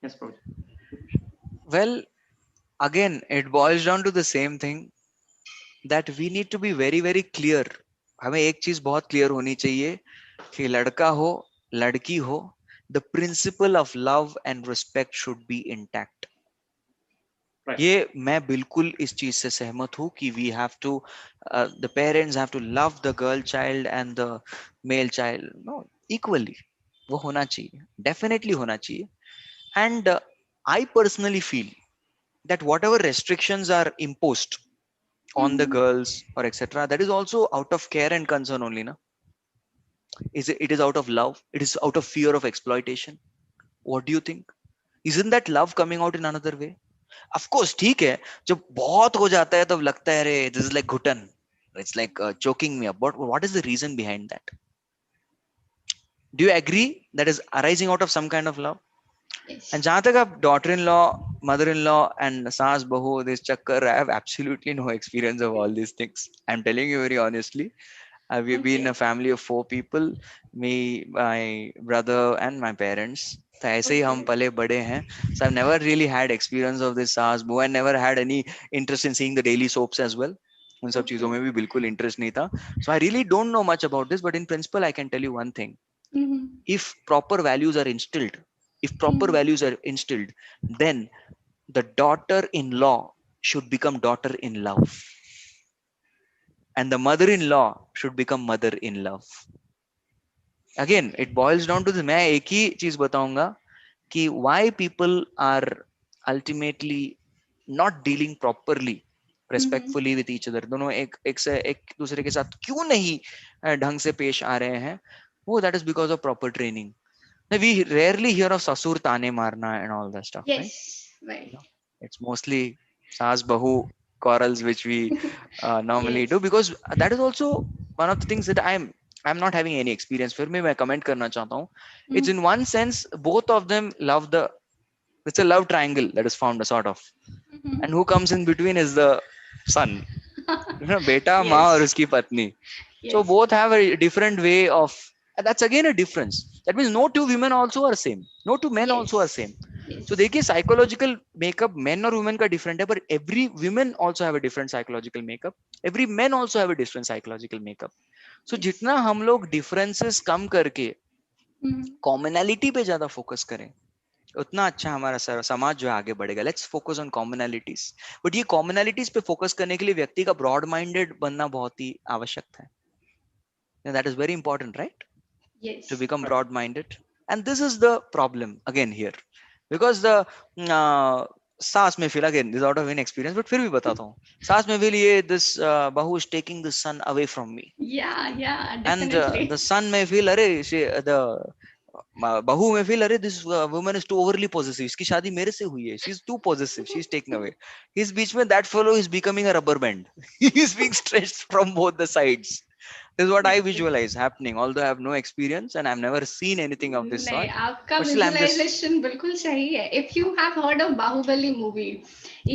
Yes, bro. Well, again, it boils down to the same thing that we need to be very, very clear. हमें एक चीज बहुत clear होनी चाहिए कि लड़का हो, लड़की हो, the principle of love and respect should be intact. Right. ये मैं बिल्कुल इस चीज से सहमत हूँ कि we have to, the parents have to love the girl child and the male child, no, equally. वो होना चाहिए, definitely होना चाहिए. And I personally feel that whatever restrictions are imposed on the girls or etc., that is also out of care and concern only, na? It is out of love, it is out of fear of exploitation. What do you think? Isn't that love coming out in another way? Of course, ठीक है, जब बहुत हो जाता है तब लगता है अरे this is like घुटन, it's like choking me up. But what is the reason behind that? Do you agree that is arising out of some kind of love? Yes. And जहां तक आप daughter-in-law, mother-in-law and saas bahu, this chakkar, I have absolutely no experience of all these things. I'm telling you very honestly. We've been a family of 4 people, me, my brother and my parents. तो ऐसे ही हम पले बड़े हैं. So I've never really had experience of this saas bahu. I never had any interest in seeing the daily soaps as well. उन सब चीजों में भी बिल्कुल interest नहीं था. So I really don't know much about this, but in principle I can tell you one thing. If proper values are instilled, then the daughter-in-law should become daughter-in-love, and the mother-in-law should become mother-in-love. Again, it boils down to this. मैं एक ही चीज बताऊंगा कि why people are ultimately not dealing properly, respectfully with each other. दोनों एक दूसरे के साथ क्यों नहीं ढंग से पेश आ रहे हैं, वो that is because of proper training. We rarely hear of sasur tane marna and all that stuff. Yes, right. It's mostly saas bahu quarrels which we normally Yes. do, because that is also one of the things that I'm not having any experience. फिर मैं comment करना चाहता हूँ. It's in one sense both of them love it's a love triangle that is formed, a sort of, and who comes in between is the son. बेटा, माँ और उसकी पत्नी. So both have a different way of, and that's again a difference. That means no two women also are same, no two men also are same. So देखिए psychological makeup men और women का different है, but every women also have a different psychological makeup, every men also have a different psychological makeup. So जितना हम लोग differences कम करके commonality पे ज्यादा focus करें, उतना अच्छा हमारा समाज जो है आगे बढ़ेगा. Let's focus on commonalities. But ये कॉमनैलिटीज पे फोकस करने के लिए व्यक्ति का ब्रॉड माइंडेड बनना बहुत ही आवश्यक है. That is very important, right? Yes. To become broad minded. And this is the problem again here, because the सास में feel, again this is out of inexperience, but फिर भी बताता हूँ. सास में feel ये this bahu is taking the son away from me. Yeah, definitely. And the son may feel अरे the बहू में feel अरे this woman is too overly possessive, इसकी शादी मेरे से हुई है, she is too possessive, she is taken away. इस बीच में that fellow is becoming a rubber band. He is being stretched from both the sides. This is what I Yes. visualize happening, although I have no experience and I've never seen anything of this नहीं, sort. आपका But still, visualization बिल्कुल सही है. If you have heard of Bahubali movie,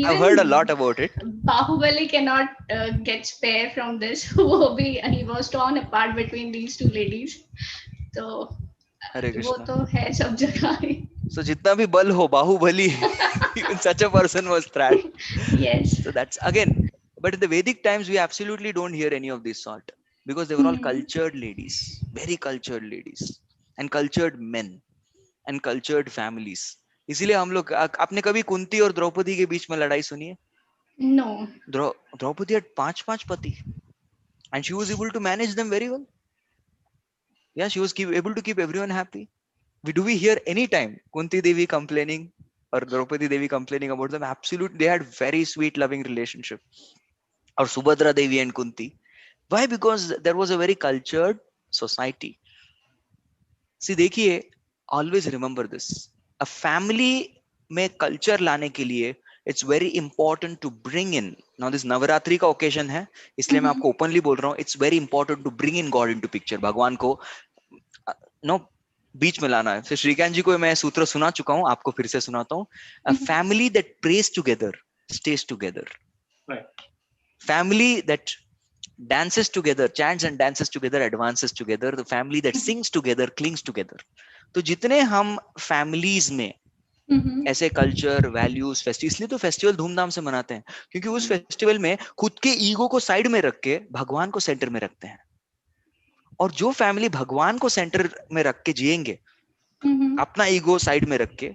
I've heard a even lot about it. Bahubali cannot get spare from this. वो भी he was torn apart between these two ladies. तो Hare वो Krishna. तो है सब जगह ही. So jitna bhi bal ho, Bahubali, even such a person was thrashed. Yes. So that's again, but in the Vedic times, we absolutely don't hear any of this sort because they were all Mhm. cultured ladies, very cultured ladies, and cultured men, and cultured families. इसीलिए हम लोग आपने कभी कुंती और द्रौपदी के बीच में लड़ाई सुनी है? No. द्रौपदी had पांच पति, and she was able to manage them very well. Yeah, she was able to keep everyone happy. Do we hear any time Kunti Devi complaining or Draupadi Devi complaining about them? Absolutely, they had very sweet, loving relationship. Or Subhadra Devi and Kunti. Why? Because there was a very cultured society. See, देखिए, always remember this. A family में culture लाने के लिए it's very important to bring in. Now this Navratri का occasion है, इसलिए मैं Mhm. आपको openly बोल रहा हूँ. It's very important to bring in God into picture. भगवान को नो बीच में लाना है. फिर श्रीकांत जी को मैं सूत्र सुना चुका हूं, आपको फिर से सुनाता हूं. अ Mhm. Family that praise together stage together. Right. Family that dances together, chants and dances together, advances together. The family that Mhm. sings together, clings together. तो जितने हम फैमिलीज में Mhm. ऐसे कल्चर वैल्यूज फेस्टिवल, इसलिए तो festival धूमधाम से मनाते हैं क्योंकि उस फेस्टिवल में खुद के ईगो को साइड में रख के भगवान को सेंटर में रखते हैं. और जो फैमिली भगवान को सेंटर में रख के जिएंगे, Mhm. अपना ईगो साइड में रख के,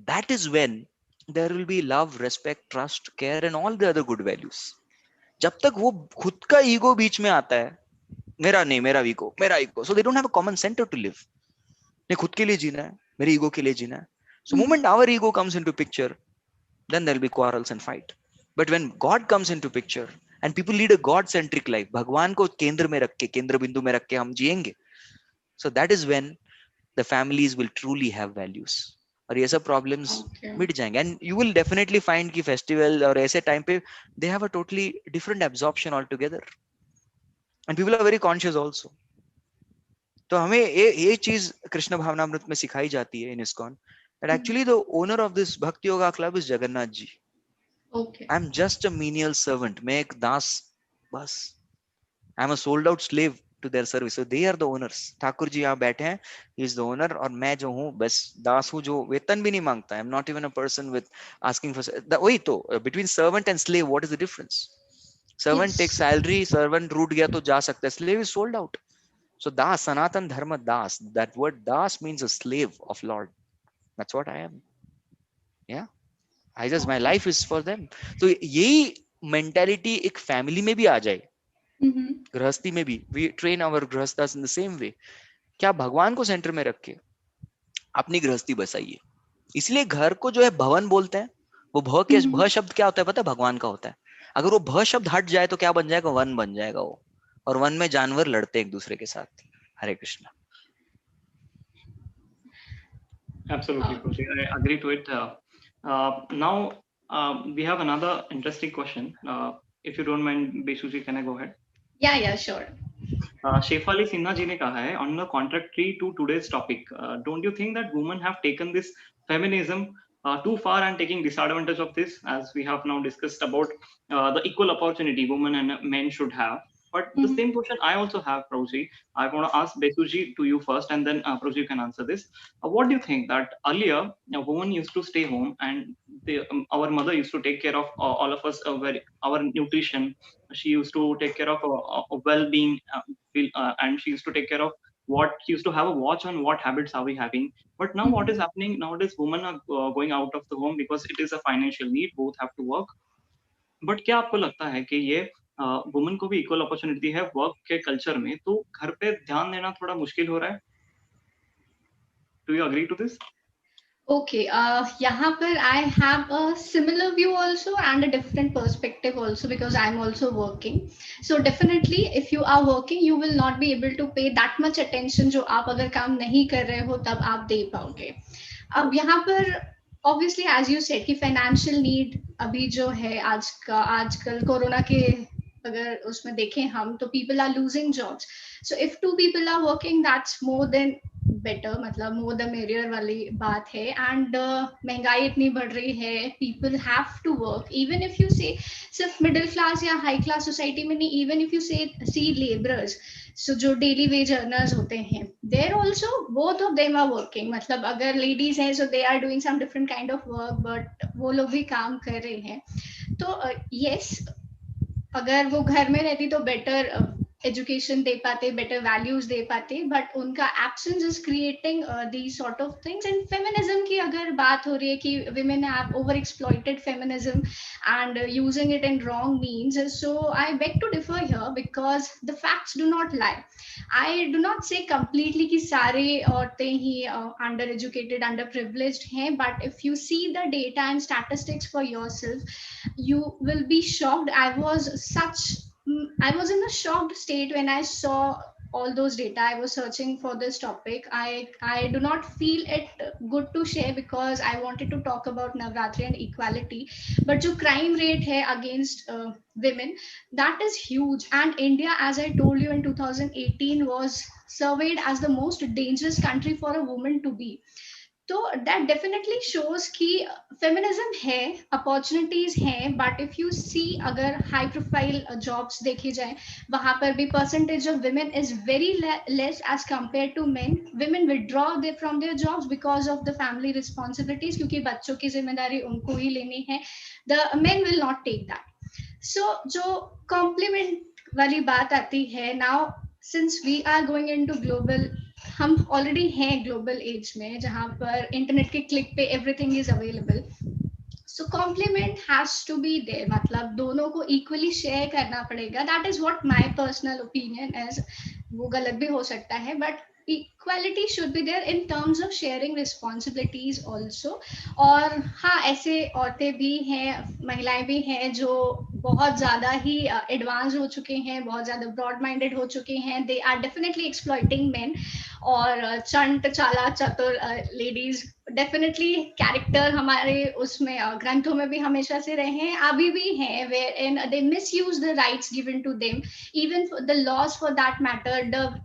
that is when there will be love, respect, trust, care and all the other good values. जब तक वो खुद का ईगो बीच में आता है, मेरा नहीं, मेरा ego, so they don't have a common centre to live. नहीं, खुद के लिए जीना है, मेरे ईगो के लिए जीना है. So Mhm. Moment our ego comes into picture, then there will be quarrels and fight. But when God comes into picture and people lead a God centric life, भगवान को केंद्र में रख के, केंद्र बिंदु में रख के हम जिएंगे, so that is when the families will truly have values. और ये सब problems Okay. मिट जाएंगे. And you will definitely find कि festival और ऐसे time पे they have a totally different absorption altogether. And people are very conscious also. तो हमें ये चीज कृष्ण भावनामृत में सिखाई जाती है in ISKCON, that Mhm. actually the owner of this Bhakti Yoga club is Jagannath ji. Okay. I'm just a menial servant. मैं एक दास, बस. I'm a sold out slave to their service. So they are the owners. Thakur ji यहाँ बैठे हैं, he is the owner, और मैं जो हूँ बस दास हूँ जो वेतन भी नहीं मांगता. I'm not even a person with asking for. वही तो, between servant and slave, what is the difference? Servant takes Yes. salary, servant रूठ गया तो जा सकता है. Slave is sold out. So das, Sanatan Dharma das. That word das means a slave of Lord. That's what I am. Yeah. My Okay. life is for them. तो यही mentality एक family में भी आ जाए, Mhm. गृहस्थी में भी. We train our गृहस्थास इन द सेम वे. क्या भगवान को सेंटर में रख के अपनी गृहस्थी बसाइए. इसलिए घर को जो है भवन बोलते हैं. वो Mhm. भ शब्द क्या होता है पता है? भगवान का होता है. अगर वो भ शब्द हट जाए तो क्या बन जाएगा? वन बन जाएगा वो. और वन में जानवर लड़ते एक दूसरे के साथ. हरे Krishna. Absolutely, Kruti. I agree to it. Now we have another interesting question. If you don't mind, Beshuji, can I go ahead? Yeah, sure. Shefali Sinha ji ne kaha hai, on the contrary to today's topic, don't you think that women have taken this feminism too far and taking disadvantage of this, as we have now discussed about the equal opportunity women and men should have? But the Mhm. same question I also have, Prabhuji. I want to ask Besuji to you first, and then Prabhuji can answer this. What do you think that earlier a woman used to stay home and our mother used to take care of all of us, our nutrition. She used to take care of well-being, and she used to take care of what she used to have a watch on what habits are we having. But now what is Mhm. happening nowadays? Women are going out of the home because it is a financial need. Both have to work. But क्या आपको लगता है कि ये woman को भी equal opportunity है work के कल्चर में, तो घर पे ध्यान देना थोड़ा मुश्किल हो रहा है? Do you agree to this? Okay, यहाँ पर I have a similar view also and a different perspective also because I'm also working. So definitely, if you are working, you will not be able to pay that much attention जो आप अगर काम नहीं कर रहे हो तब आप दे पाओगे. अब यहाँ पर obviously as you said कि financial need अभी जो है आजकल कोरोना के अगर उसमें देखें हम तो people are losing jobs. So if two people are working, that's more than better, मतलब more the merrier वाली बात है. And महंगाई इतनी बढ़ रही है, people have to work. Even if you say सिर्फ मिडिल क्लास या हाई क्लास सोसाइटी में नहीं, even if you see labourers, so जो डेली वेज अर्नर्स होते हैं, there also both of them are working. मतलब अगर लेडीज हैं so they are doing some different kind of work, but वो लोग भी काम कर रहे हैं. तो यस, अगर वो घर में रहती तो बेटर एजुकेशन दे पाते, बेटर वैल्यूज दे पाते, बट उनका absence is creating the sort of things. And feminism की अगर बात हो रही है कि women have over exploited feminism and using it in wrong means, so I beg to differ here because the facts do not lie. I do not say completely कि सारे औरतें ही under educated, under privileged हैं, but if you see the data and statistics for yourself, you will be shocked. I was in a shocked state when I saw all those data. I was searching for this topic. I do not feel it good to share because I wanted to talk about Navratri and equality. But जो crime rate है against women, that is huge. And India, as I told you in 2018, was surveyed as the most dangerous country for a woman to be. तो that definitely shows कि feminism है, opportunities हैं, but if you see अगर high profile jobs देखी जाए, वहां पर भी percentage of women is very less as compare to men. Women withdraw from their jobs because of the family responsibilities, क्योंकि बच्चों की जिम्मेदारी उनको ही लेनी है. The men will not take that. So जो कॉम्प्लीमेंट वाली बात आती है, now since we are going into global, हम ऑलरेडी हैं ग्लोबल एज में जहां पर इंटरनेट के क्लिक पे everything is available. So complement has to be there, मतलब दोनों को इक्वली शेयर करना पड़ेगा. That is what my personal opinion is. वो गलत भी हो सकता है, but equality should be there in terms of sharing responsibilities also. और हाँ, ऐसे औरतें भी हैं, महिलाएं भी हैं जो बहुत ज्यादा ही एडवांस हो चुके हैं, बहुत ज्यादा ब्रॉड माइंडेड हो चुके हैं. They are definitely exploiting men. और चंट चालाक चतुर लेडीज डेफिनेटली कैरेक्टर हमारे उसमें ग्रंथों में भी हमेशा से रहे हैं, अभी भी हैं, wherein they misuse the rights given to them, even the laws for that matter.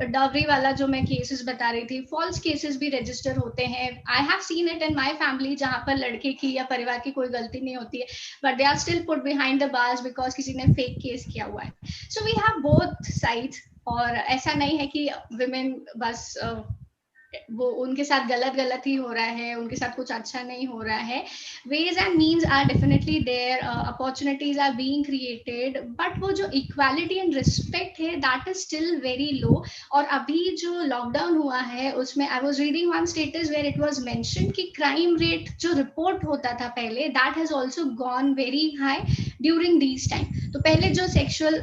Dowry वाला जो मैं केसेस बता रही थी, फॉल्स केसेस भी रजिस्टर होते हैं. I have seen it in my family, जहां पर लड़के की या परिवार की कोई गलती नहीं होती है, but they are still put behind the bars because किसी ने फेक केस किया हुआ है. So we have both sides. और ऐसा नहीं है कि विमेन बस वो उनके साथ गलत ही हो रहा है, उनके साथ कुछ अच्छा नहीं हो रहा है. Ways and means are definitely there, opportunities are being created, but वो जो इक्वालिटी एंड रिस्पेक्ट है that is still very low. और अभी जो लॉकडाउन हुआ है उसमें I was reading one status where it was mentioned कि क्राइम रेट जो रिपोर्ट होता था पहले, that has also gone very high during these time. तो पहले जो सेक्सुअल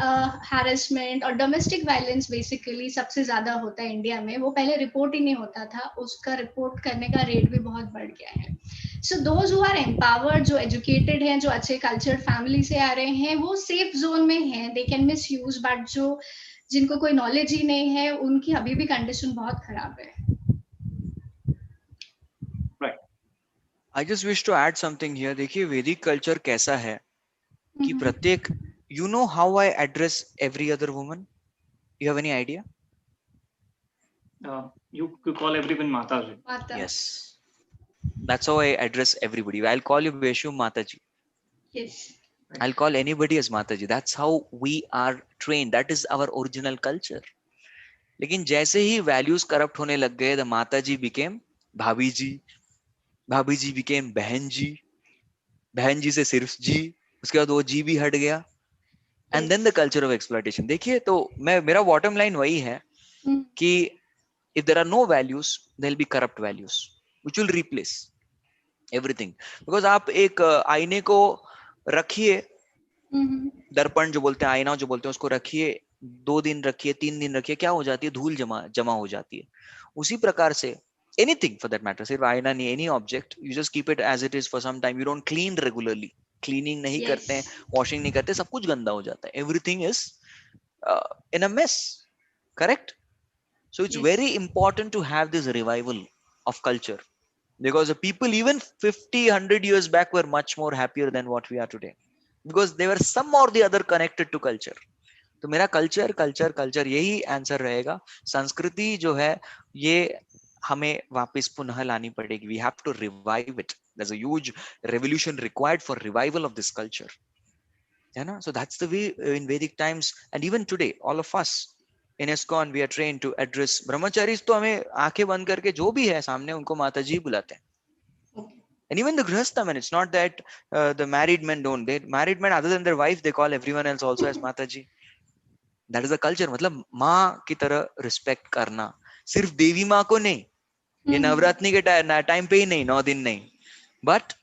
हैरेसमेंट और डोमेस्टिक वायलेंस बेसिकली सबसे ज्यादा होता है इंडिया में, वो पहले रिपोर्ट ही नहीं होता था, उसका रिपोर्ट करने का रेट भी बहुत बढ़ गया है. So those who are empowered, जो एजुकेटेड हैं, जो अच्छे कल्चर फैमिली से आ रहे हैं, वो सेफ जोन में हैं, they can miss use. But जो जिनको कोई नॉलेज ही नहीं है, उनकी अभी भी कंडीशन बहुत खराब है. I just wish to add something here. देखिए वैदिक कल्चर कैसा है कि प्रत्येक, you know how I address every other woman? You have any idea? You call everyone Mataji. Mata. Yes. That's how I address everybody. I'll call you Veshu Mataji. Yes. I'll call anybody as Mataji. That's how we are trained. That is our original culture. लेकिन जैसे ही values corrupt होने लग गए, the Mataji became भाभी जी, भाभी जी became बहन जी, बहन जी से सिर्फ जी, उसके बाद वो जी भी हट गया. And then the culture of exploitation. देखिए तो मेरा bottom line वही है कि if there are no values, there will be corrupt values which will replace everything. Because आप एक आईने को रखिए, दर्पण जो बोलते हैं, आईना जो बोलते हैं, उसको रखिए 2 दिन रखिए, 3 दिन रखिए, क्या हो जाती है? धूल जमा हो जाती है. उसी प्रकार से anything for that matter, सिर्फ आईना नहीं, any object, you just keep it as it is for some time. You don't clean regularly. Cleaning नहीं करते हैं, washing नहीं करते, सब कुछ गंदा हो जाता है. Everything is in a mess. Correct? So it's very important to have this revival of culture, because the people even 50, 100 years back were much more happier than what we are today, because they were some or the other connected to culture. तो मेरा culture culture culture यही answer रहेगा। संस्कृति जो है ये हमें वापस पुनः लानी पड़ेगी। We have to revive it. There is a huge revolution required for revival of this culture, है ना? So that's the way in वैदिक times and even today all of us in ISKCON we are trained to address brahmacharis. तो हमें आंखें बंद करके जो भी है सामने उनको माता जी बुलाते हैं। And even the grihastha men, it's not that the married men don't. They married men other than their wife, they call everyone else also as Mataji. That is the culture. मतलब माँ की तरह रिस्पेक्ट करना, सिर्फ देवी माँ को नहीं, ये नवरात्रि के टाइम पे ही नहीं, 9 दिन नहीं, but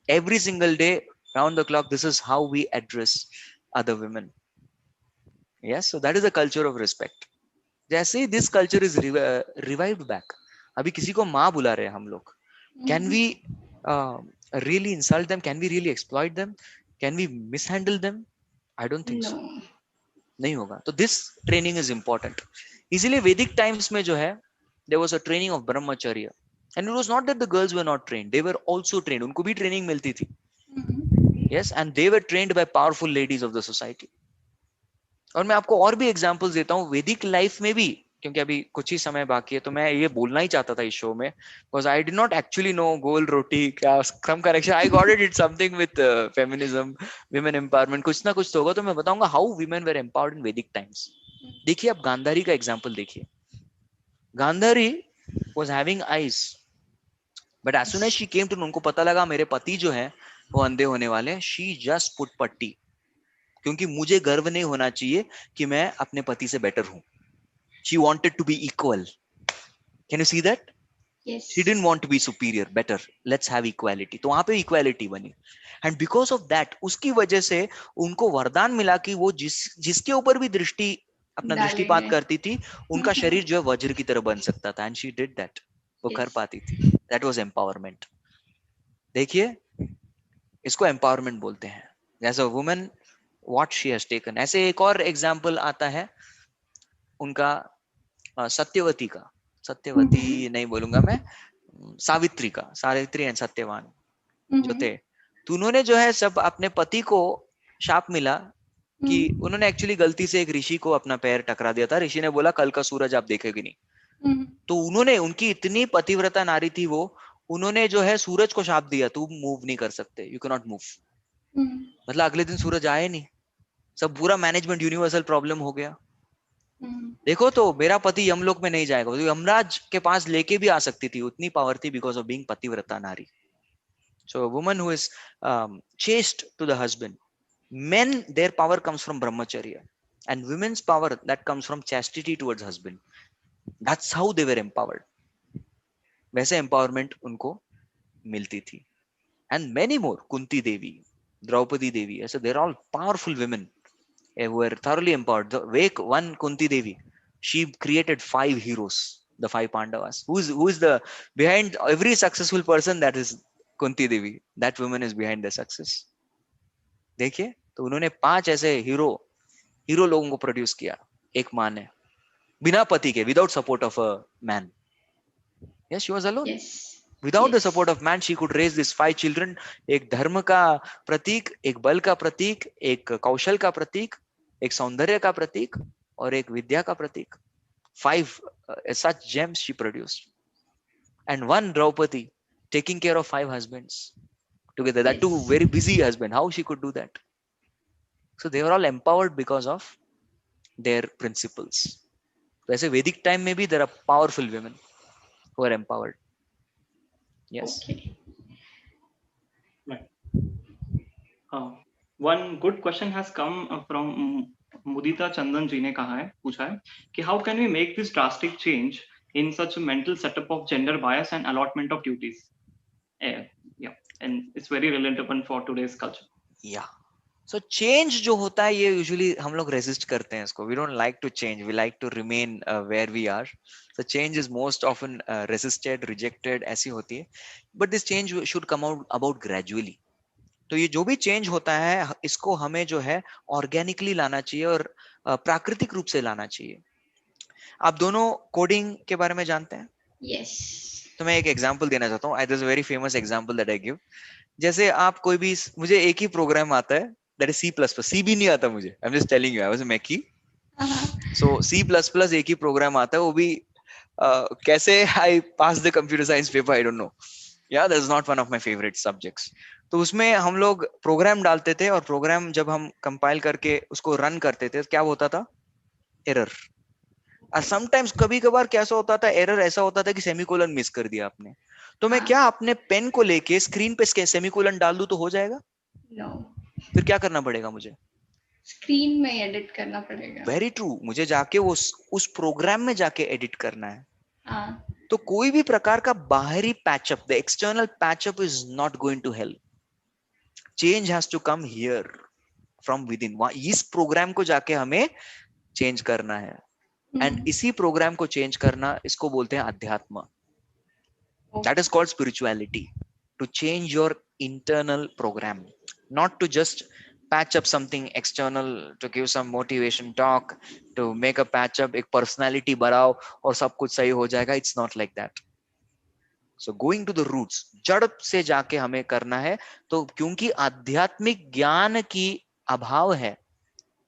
every single day round the clock, this is how we address other women. Yes, so that is the culture of respect. जैसे this culture is revived back. अभी किसी को माँ बुला रहे हैं हम लोग, can we really insult them? Can we really exploit them? Can we mishandle them? I don't think so. नहीं होगा। तो this training is important. इसीलिए वैदिक टाइम्स में जो है there was a training of brahmacharya, and it was not that the girls were not trained, they were also trained. उनको भी ट्रेनिंग मिलती थी। Yes, and they were trained by powerful ladies of the society. और मैं आपको और भी examples देता हूँ वैदिक लाइफ में भी, क्योंकि अभी कुछ ही समय बाकी है, तो मैं ये बोलना ही चाहता था इस शो में, because I did not actually know गोल रोटी क्या some correction, I got it something with feminism, women empowerment, कुछ ना कुछ तो होगा। तो मैं बताऊंगा how women were empowered in वैदिक टाइम्स। देखिए आप गांधारी का एग्जाम्पल देखिए। Gandhari was having eyes, but as soon as she came to, उनको पता लगा मेरे पति जो है वो अंधे होने वाले, शी जस्ट पुट पट्टी, क्योंकि मुझे गर्व नहीं होना चाहिए कि मैं अपने पति से बेटर हूं। She wanted to be equal. Can you see that? Yes. She didn't want to be superior, better. Let's have equality. तो वहां पे equality बनी, and because of that, उसकी वजह से उनको वरदान मिला कि वो जिसके ऊपर भी दृष्टि अपना दृष्टिपात करती थी, उनका शरीर जो है वज्र की तरह बन सकता था, and she did that. वो कर पाती थी। That was empowerment. देखिए इसको empowerment बोलते हैं। As a woman, what she has taken. ऐसे एक और एग्जाम्पल आता है उनका सत्यवती का, सत्यवती नहीं बोलूंगा मैं, सावित्री का, सावित्री एंड सत्यवान जो थे, तो उन्होंने जो है सब अपने पति को शाप मिला कि उन्होंने एक्चुअली गलती से एक ऋषि को अपना पैर टकरा दिया था। ऋषि ने बोला कल का सूरज आप देखेगी नहीं। तो उन्होंने, उनकी इतनी पतिव्रता नारी थी वो, उन्होंने जो है सूरज को शाप दिया, तू मूव नहीं कर सकते, यू कैन नॉट मूव। मतलब अगले दिन सूरज आए नहीं, सब पूरा मैनेजमेंट यूनिवर्सल प्रॉब्लम हो गया। देखो तो मेरा पति यमलोक में नहीं जाएगा, तो यमराज के पास लेके भी आ सकती थी, उतनी पावर थी बिकॉज ऑफ बीइंग पतिव्रता नारी। So woman who is chaste to the husband, men their power comes from brahmacharya, and women's power that comes from chastity towards husband. That's how they were empowered. वैसे empowerment उनको मिलती थी, and many more, Kunti Devi, Draupadi Devi, so they're all powerful women who were thoroughly empowered. The wake one Kunti Devi, she created 5 heroes, the 5 Pandavas. Who is the behind every successful person? That is Kunti Devi. That woman is behind the success. देखिए तो उन्होंने 5 ऐसे hero लोगों को produce किया एक माँ ने, बिना पति के, without support of a man. Yes, she was alone. Yes. Without the Yes. support of man, she could raise these 5 children. एक धर्म का प्रतीक, एक बल का प्रतीक, एक कौशल का प्रतीक, एक सौंदर्य का प्रतीक और एक विद्या का प्रतीक. 5 such gems she produced. And one Draupadi taking care of 5 husbands together. That too very busy husband. How she could do that? So they were all empowered because of their principles. वैसे Vedic time में भी there are powerful women who are empowered. Yes. Okay. Right. One good question has come from Mudita Chandan ji ने कहा है, पूछा है कि how can we make this drastic change in such a mental setup of gender bias and allotment of duties? Yeah, and it's very relevant for today's culture. Yeah. So change जो होता है ये usually हम लोग resist करते हैं इसको. We don't like to change. We like to remain where we are. So change is most often resisted, rejected, ऐसी होती है. But this change should come out about gradually. तो ये जो भी चेंज होता है इसको हमें जो है ऑर्गेनिकली लाना चाहिए और प्राकृतिक रूप से लाना चाहिए. आप दोनों कोडिंग के बारे में जानते हैं? Yes. तो मैं एक एग्जांपल देना चाहता हूँ. There's a very famous example that I give. जैसे आप कोई भी, मुझे एक ही प्रोग्राम आता है That is C++. C भी नहीं आता मुझे. I'm just telling you, I was a Mackie. So C++ एक ही प्रोग्राम आता है, वो भी कैसे I passed the computer science paper, I don't know. Yeah, that is not one of my favorite subjects. तो उसमें हम लोग प्रोग्राम डालते थे और प्रोग्राम जब हम कंपाइल करके उसको रन करते थे, क्या होता था? एरर. और समटाइम्स कभी कभार कैसा होता था, एरर ऐसा होता था कि सेमीकोलन मिस कर दिया आपने. तो मैं क्या अपने पेन को लेके स्क्रीन पे सेमीकोलन डाल दूं तो हो जाएगा? नो. फिर क्या करना पड़ेगा मुझे? स्क्रीन में एडिट करना पड़ेगा. Very true. मुझे जाके उस प्रोग्राम में जाके एडिट करना है. हाँ. तो कोई भी प्रकार का बाहरी patchup, the external patchup is not going to help. Change has to come here from within. इस प्रोग्राम को जाके हमें चेंज करना है. एंड इसी प्रोग्राम को चेंज करना, इसको बोलते हैं अध्यात्म. That is called spirituality. To change your internal programme, not to just patch up something external, to give some motivation talk, to make a patch up, एक personality बढ़ाओ और सब कुछ सही हो जाएगा. It's not like that. So going to the roots, जड़ से जाके हमें करना है. तो क्योंकि आध्यात्मिक ज्ञान की अभाव है,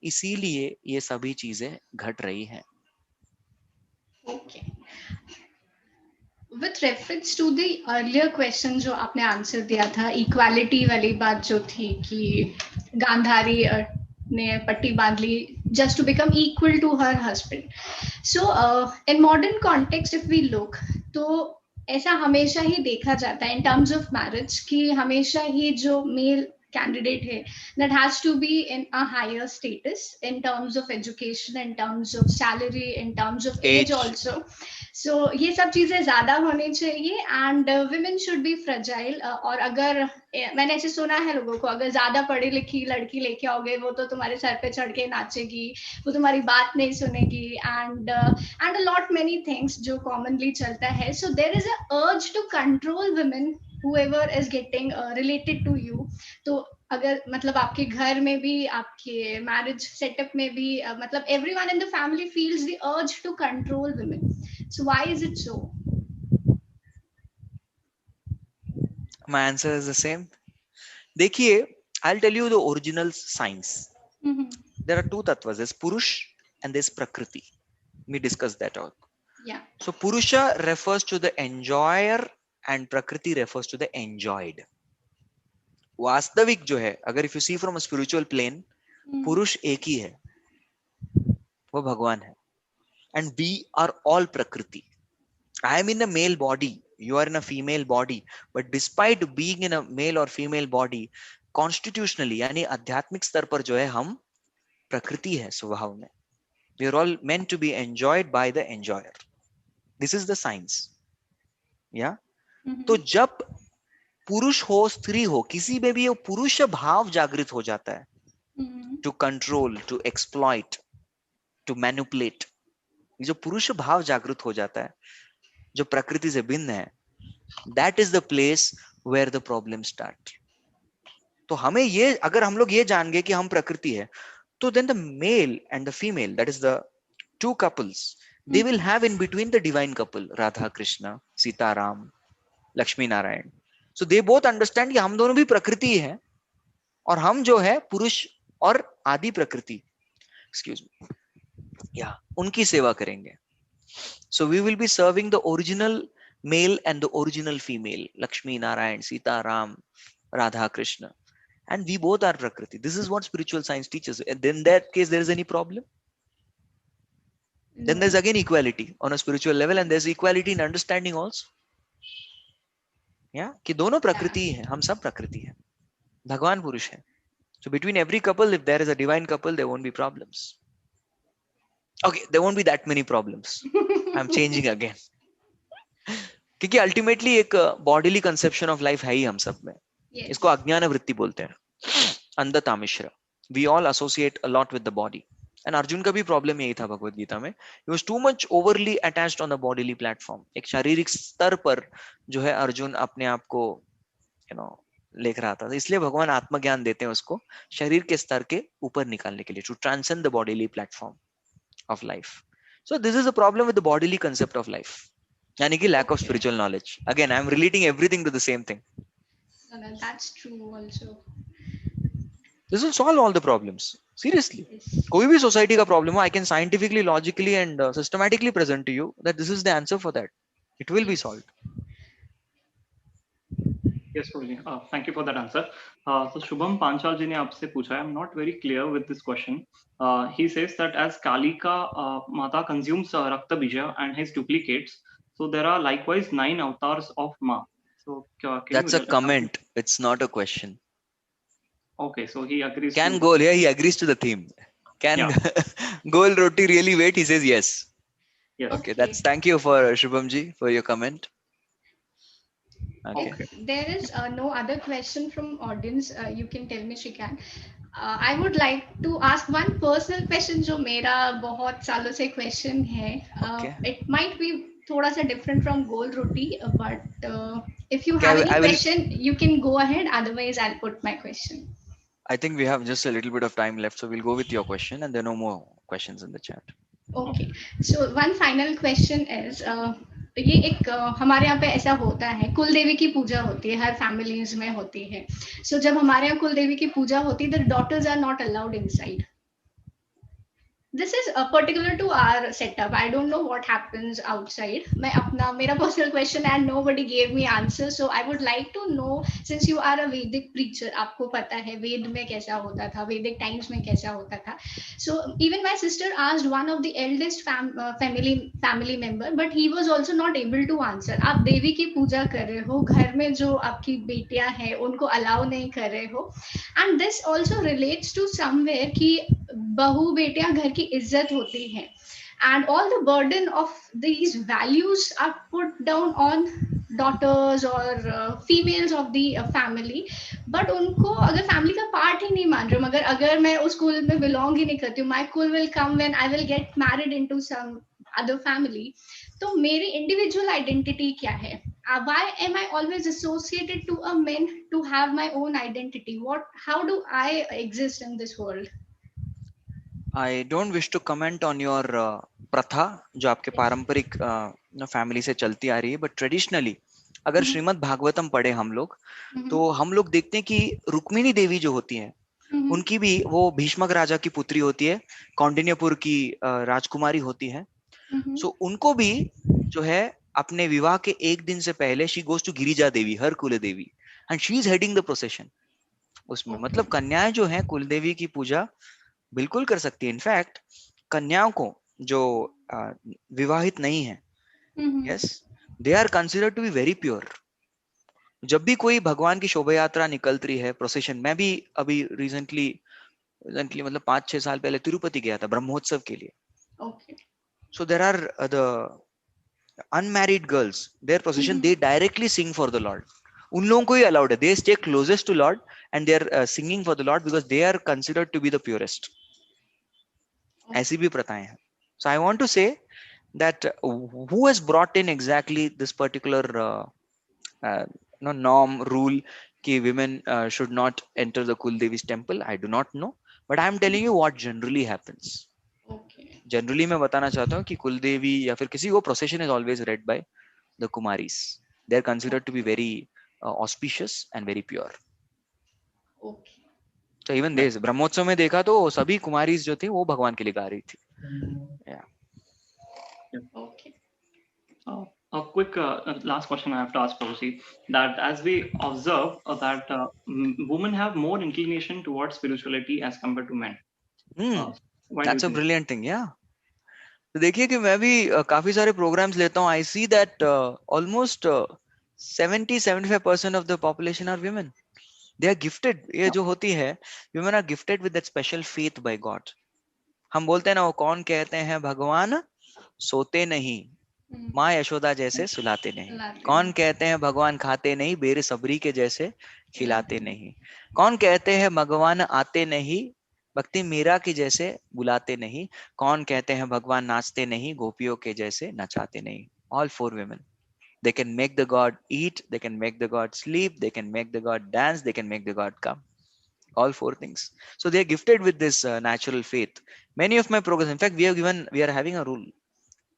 इसीलिए ये सभी चीजें घट रही हैं. Okay. With reference to the earlier question जो आपने आंसर दिया था, इक्वालिटी वाली बात जो थी कि गांधारी ने पट्टी बांध ली just to become equal to her husband. So in modern context if we look, तो ऐसा हमेशा ही देखा जाता है in terms of marriage कि हमेशा ही जो male candidate है, that has to be in a higher status in terms of education, in terms of salary, in terms of age also. So ये सब चीजें ज्यादा होनी चाहिए. And women should be fragile. और अगर मैंने ऐसे सुना है लोगों को, अगर ज्यादा पढ़ी लिखी लड़की लेके आओगे, वो तो तुम्हारे सर पे चढ़ के नाचेगी, वो तुम्हारी बात नहीं सुनेगी, and a lot many things जो commonly चलता है. So there is a urge to control women, whoever is getting related to you. तो अगर मतलब आपके घर में भी, आपके मैरिज सेटअप में भी, मतलब everyone in the family feels the urge to control women. So why is it so? My answer is the same. देखिए, I'll tell you the original science. There are two tattvas. There's Purush and there's Prakriti. We discussed that out. Yeah. So Purusha refers to the enjoyer and Prakriti refers to the enjoyed. वास्तविक जो है, अगर if you see from a spiritual plane, पुरुष एक ही है, वो भगवान है. And we are all Prakriti. I am in a male body, you are in a female body, but despite being in a male or female body, constitutionally यानी आध्यात्मिक स्तर पर जो है हम प्रकृति है स्वभाव में. We are all meant to be enjoyed by the enjoyer. This is the science. Yeah. तो जब पुरुष हो स्त्री हो, किसी में भी वो पुरुष भाव जागृत हो जाता है, to control, to exploit, to manipulate, जो पुरुष भाव जागृत हो जाता है, जो प्रकृति से भिन्न है, that is the place where the problem start. तो हमें ये, अगर हम लोग ये जान गए कि हम प्रकृति है, तो then the male and the female, that is the two couples, they will have in between the divine couple, Radha Krishna, Sitaram, Lakshmi Narayan. So they both understand कि हम दोनों भी प्रकृति है और हम जो है पुरुष और आदि प्रकृति, excuse me, yeah, उनकी सेवा करेंगे. So we will be serving the original male and the original female, Lakshmi Narayan, Sita Ram, Radha Krishna, and we both are prakriti. This is what spiritual science teaches. And then in that case there is any problem? Then there's again equality on a spiritual level, and there's equality in understanding also. कि दोनों प्रकृति है, हम सब प्रकृति है, भगवान पुरुष है. So between every couple, if there is a divine couple, there won't be problems. Okay, there won't be that many problems. I'm changing again. क्योंकि ultimately एक bodily conception of life है ही हम सब में. Yes. इसको अज्ञान वृत्ति बोलते हैं, अंधता मिश्र. We all associate a lot with the body. And Arjun का भी प्रॉब्लम यही था भगवद गीता में. He was too much overly attached on the bodily platform. एक शारीरिक स्तर पर जो है अर्जुन अपने आप को लेख रहा था. इसलिए भगवान आत्मज्ञान देते हैं उसको शरीर के स्तर के ऊपर निकालने के लिए, to transcend the bodily platform of life. So this is a problem with the bodily concept of life. यानी कि lack of spiritual knowledge. Again, I am relating everything to the same thing. No, that's true also. This will solve all the problems. Seriously. Yes. कोई भी society का problem हो, I can scientifically, logically and systematically present to you that this is the answer for that. It will be Yes. solved. Yes, Prabhuji. Thank you for that answer. So Shubham Panchal ji ने आपसे पूछा, I'm not very clear with this question. He says that as Kalika Mata consumes Rakta Bija and his duplicates, so there are likewise 9 avatars of Ma. So can That's you a comment. It's not a question. Okay, so he agrees Can to. Goal, yeah, he agrees to the theme. Can Yeah. Goal Roti really wait? He says yes. Yes. Okay, that's thank you for Shubham ji for your comment. Okay. Okay. If there is no other question from audience, you can tell me, Shrikant. I would like to ask one personal question जो मेरा बहुत सालों से question है. Okay. It might be थोड़ा सा different from goal roti, but if you Okay, have any I will. question, you can go ahead. Otherwise, I'll put my question. I think we have just a little bit of time left, so we'll go with your question, and there are no more questions in the chat. Okay. So one final question is ये एक हमारे यहाँ पे ऐसा होता है, कुल देवी की पूजा होती है, हर फैमिलीज में होती है. So जब हमारे यहाँ कुल देवी की पूजा होती है, the daughters are not allowed inside. This is particular to our setup. I don't know what happens outside. मैं अपना मेरा personal question and nobody gave me answer. So I would like to know, since you are a Vedic preacher, आपको पता है वेद में कैसा होता था, Vedic times में कैसा होता था. So even my sister asked one of the eldest family member, but he was also not able to answer. आप देवी की पूजा कर रहे हो, घर में जो आपकी बेटियां हैं उनको allow नहीं कर रहे हो. And this also relates to somewhere कि बहू बेटियां घर की इज्जत होती हैं, and all the burden of these values are put down on daughters or females of the family. But उनको अगर फैमिली का पार्ट ही नहीं मान रहे, मगर अगर मैं उस कुल में बिलोंग ही नहीं करती हूँ, my kul will come when I will get married into some other family, तो मेरी इंडिविजुअल आइडेंटिटी क्या है? Why am I always associated to a man to have my own identity? How do I exist in this world? I don't wish to comment on your प्रथा जो आपके पारंपरिक family से चलती आ रही है, बट ट्रेडिशनली अगर श्रीमद् भागवतम पढ़े हम लोग, तो हम लोग देखते हैं कि रुक्मिणी देवी जो होती हैं, उनकी भी वो भीष्मक राजा की पुत्री होती है, कौंडिन्यपुर की राजकुमारी होती है. सो उनको भी जो है अपने विवाह के एक दिन से पहले she goes to Girija Devi, her kul devi, and she is heading the procession. उसमें मतलब कन्याएं जो है कुल देवी की पूजा बिल्कुल कर सकती है. इनफैक्ट कन्याओं को जो विवाहित नहीं है, yes, they are considered to be very pure. जब भी कोई भगवान की शोभा यात्रा निकलती है, प्रोसेशन, मैं भी अभी रिसेंटली मतलब 5-6 साल पहले तिरुपति गया था ब्रह्मोत्सव के लिए. So there are the unmarried girls, their procession, they directly sing for the Lord. उन लोगों को ही अलाउड है, they stay closest to Lord and they are singing for the Lord because they are considered to be the purest. ऐसी भी प्रथाएं हैं. So I want to say that who has brought in exactly this particular norm, rule कि women should not enter the Kul Devi's temple, I do not know, but I am telling you what generally happens. Generally मैं बताना चाहता हूँ कि कुल देवी या फिर किसी को procession is always led by the Kumaris. They are considered to be very auspicious and very pure. तो इवन देश ब्रह्मोत्सव में देखा तो सभी कुमारी जो थी वो भगवान के लिए गा रही थी. A quick last question I have to ask Prabhuji, that as we observe that women have more inclination towards spirituality as compared to men. That's a brilliant thing, yeah. तो देखिए कि मैं भी काफी सारे प्रोग्राम्स लेता हूँ. I see that almost 70-75% of the population are women. They are gifted. ये जो होती है, women are gifted with that special faith by God. हम बोलते हैं ना, वो कौन कहते हैं भगवान सोते नहीं, माँ यशोदा जैसे सुलाते नहीं. कौन कहते हैं भगवान खाते नहीं, बेर सबरी के जैसे खिलाते नहीं. कौन कहते हैं भगवान आते नहीं, भक्ति मीरा के जैसे बुलाते नहीं. कौन कहते हैं भगवान नाचते नहीं, गोपियों के जैसे नचाते नहीं. All 4 women. They can make the God eat, they can make the God sleep, they can make the God dance, they can make the God come. All 4 things. So they are gifted with this natural faith. Many of my programs, in fact, we are having a rule.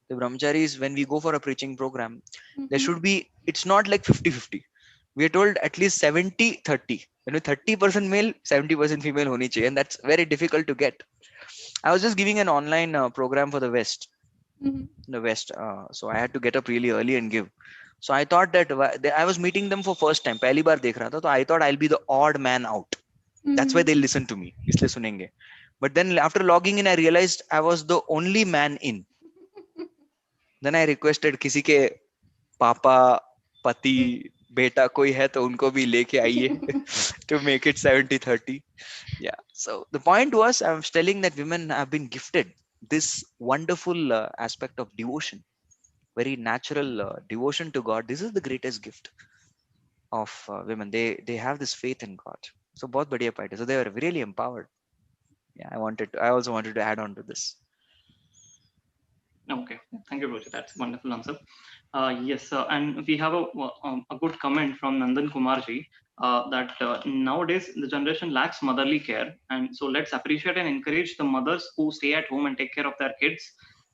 The brahmacharis, when we go for a preaching program, there should be, it's not like 50-50. We are told at least 70-30. 30% male, 70% female honi chahiye, and that's very difficult to get. I was just giving an online program for the West. So I had to get up really early and give. So I thought that I was meeting them for first time. पहली बार देख रहा था, तो I thought I'll be the odd man out. That's why they listen to me. इसलिए सुनेंगे. But then after logging in, I realized I was the only man in. Then I requested किसी के पापा, पति, बेटा कोई है तो उनको भी लेके आइए to make it 70-30. Yeah. So the point was, I was telling that women have been gifted this wonderful aspect of devotion, very natural devotion to God. This is the greatest gift of women. They have this faith in God. So बहुत बढ़िया point है. So they were really empowered. Yeah, I also wanted to add on to this. Okay, thank you, Rohit. That's a wonderful answer. Yes, and we have a good comment from Nandan Kumarji that nowadays the generation lacks motherly care, and so let's appreciate and encourage the mothers who stay at home and take care of their kids,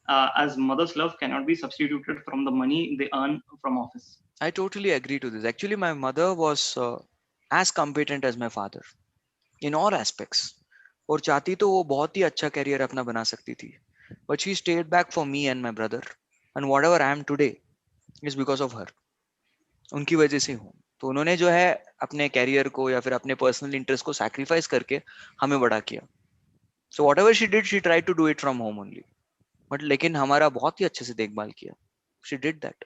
as mother's love cannot be substituted from the money they earn from office. I totally agree to this. Actually, my mother was as competent as my father in all aspects. और चाहती तो वो बहुत ही अच्छा career अपना बना सकती थी. But she stayed back for me and my brother. And whatever I am today is because of her. उनकी वजह से हूँ. तो उन्होंने जो है अपने कैरियर को या फिर अपने पर्सनल इंटरेस्ट को सैक्रिफाइस करके हमें बड़ा किया. So whatever she did, she tried to do it from home only. But लेकिन हमारा बहुत ही अच्छे से देखभाल किया. She did that.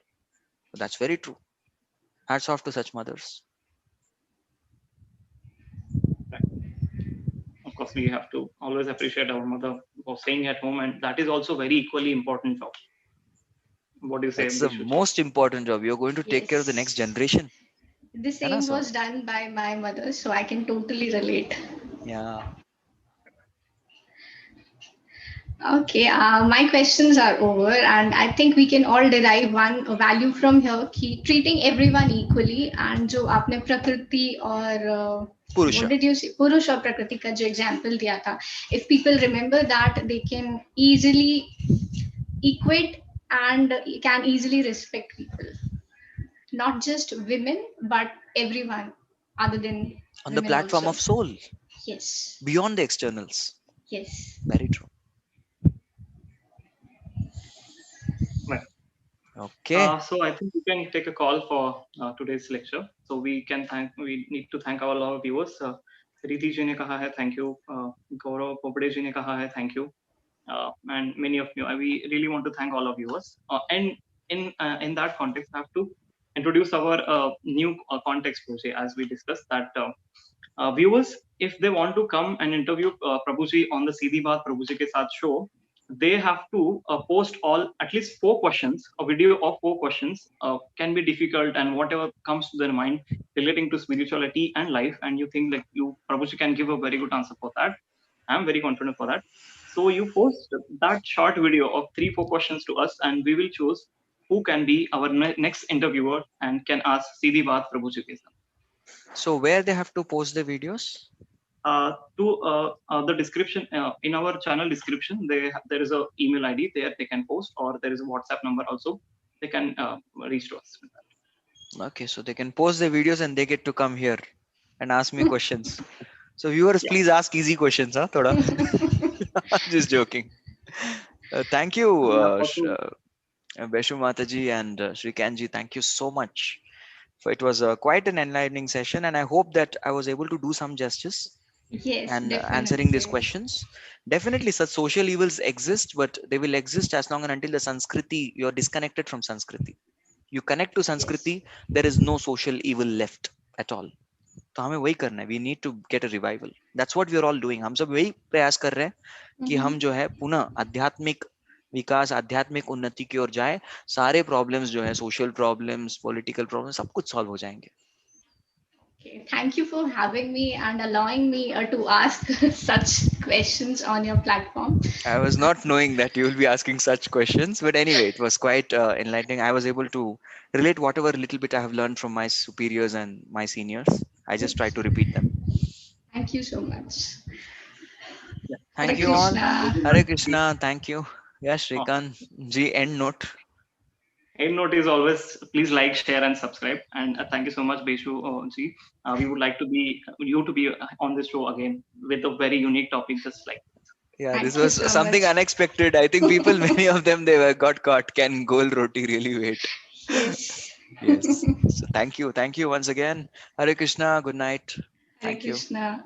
So that's very true. Hats off to such mothers. Of course, we have to always appreciate our mother for staying at home, and that is also very equally important job. What do you say? It's the most important job. You're going to take care of the next generation. The same was done by my mother, so I can totally relate. Yeah. Okay, my questions are over, and I think we can all derive one value from here: कि treating everyone equally. And जो आपने प्रकृति और पुरुष, what did you say? पुरुष और प्रकृति का जो example दिया था, if people remember that, they can easily equate and can easily respect people, not just women but everyone other than on the platform also. of soul. Yes. Beyond the externals. Yes. Very true. Right. Okay. So I think we can take a call for today's lecture. So we need to thank all our viewers. Riti ji ne kaha hai thank you. Gaurav Popade ji ne kaha hai thank you. And many of you. We really want to thank all of viewers. And in that context, I have to introduce our new context, as we discussed that viewers, if they want to come and interview Prabhuji on the Seedhi Baat Prabhuji Ke Saath show, they have to post at least 4 questions. A video of 4 questions can be difficult, and whatever comes to their mind relating to spirituality and life, and you think that Prabhuji can give a very good answer for that. I'm very confident for that. So you post that short video of 3-4 questions to us, and we will choose who can be our next interviewer and can ask Seedhi Baat Prabhuji Ke Saath. So where they have to post the videos? To the description in our channel description, there is a email ID there they can post, or there is a WhatsApp number also they can reach to us with that. Okay, so they can post the videos and they get to come here and ask me questions. So viewers, please ask easy questions, huh? Thoda. Just joking. Thank you, Beshu Mataji and Srikanji. Thank you so much. It was quite an enlightening session, and I hope that I was able to do some justice. Yes, and definitely. Answering these questions. Definitely such social evils exist, but they will exist as long and until the Sanskriti, you're disconnected from Sanskriti. You connect to Sanskriti, yes. There is no social evil left at all. तो हमें वही करना है. We need to get a revival. That's what we are all doing. हम सब वही प्रयास कर रहे हैं कि हम जो है पुनः आध्यात्मिक विकास, आध्यात्मिक उन्नति की ओर जाए. सारे प्रॉब्लम्स जो है, सोशल प्रॉब्लम्स, पॉलिटिकल प्रॉब्लम्स, सब कुछ सॉल्व हो जाएंगे. Okay, thank you for having me and allowing me to ask such questions on your platform. I was not knowing that you will be asking such questions, but anyway, it was quite enlightening. I was able to relate whatever little bit I have learned from my superiors and my seniors. I just try to repeat them. Thank you so much. Thank Hare you all. Krishna. Hare Krishna. Thank you. Yes, Shrikant ji, end note. end note is always please like, share, and subscribe. And thank you so much, Beshu ji. We would like to be you to be on this show again with a very unique topic, just like. Yeah, this Thank you was so something much. unexpected. I think people, many of them, they were got caught. Can Gol Roti really wait? Yes. Yes. So thank you. Thank you once again. Hare Krishna. Good night. Hare Thank you. Krishna.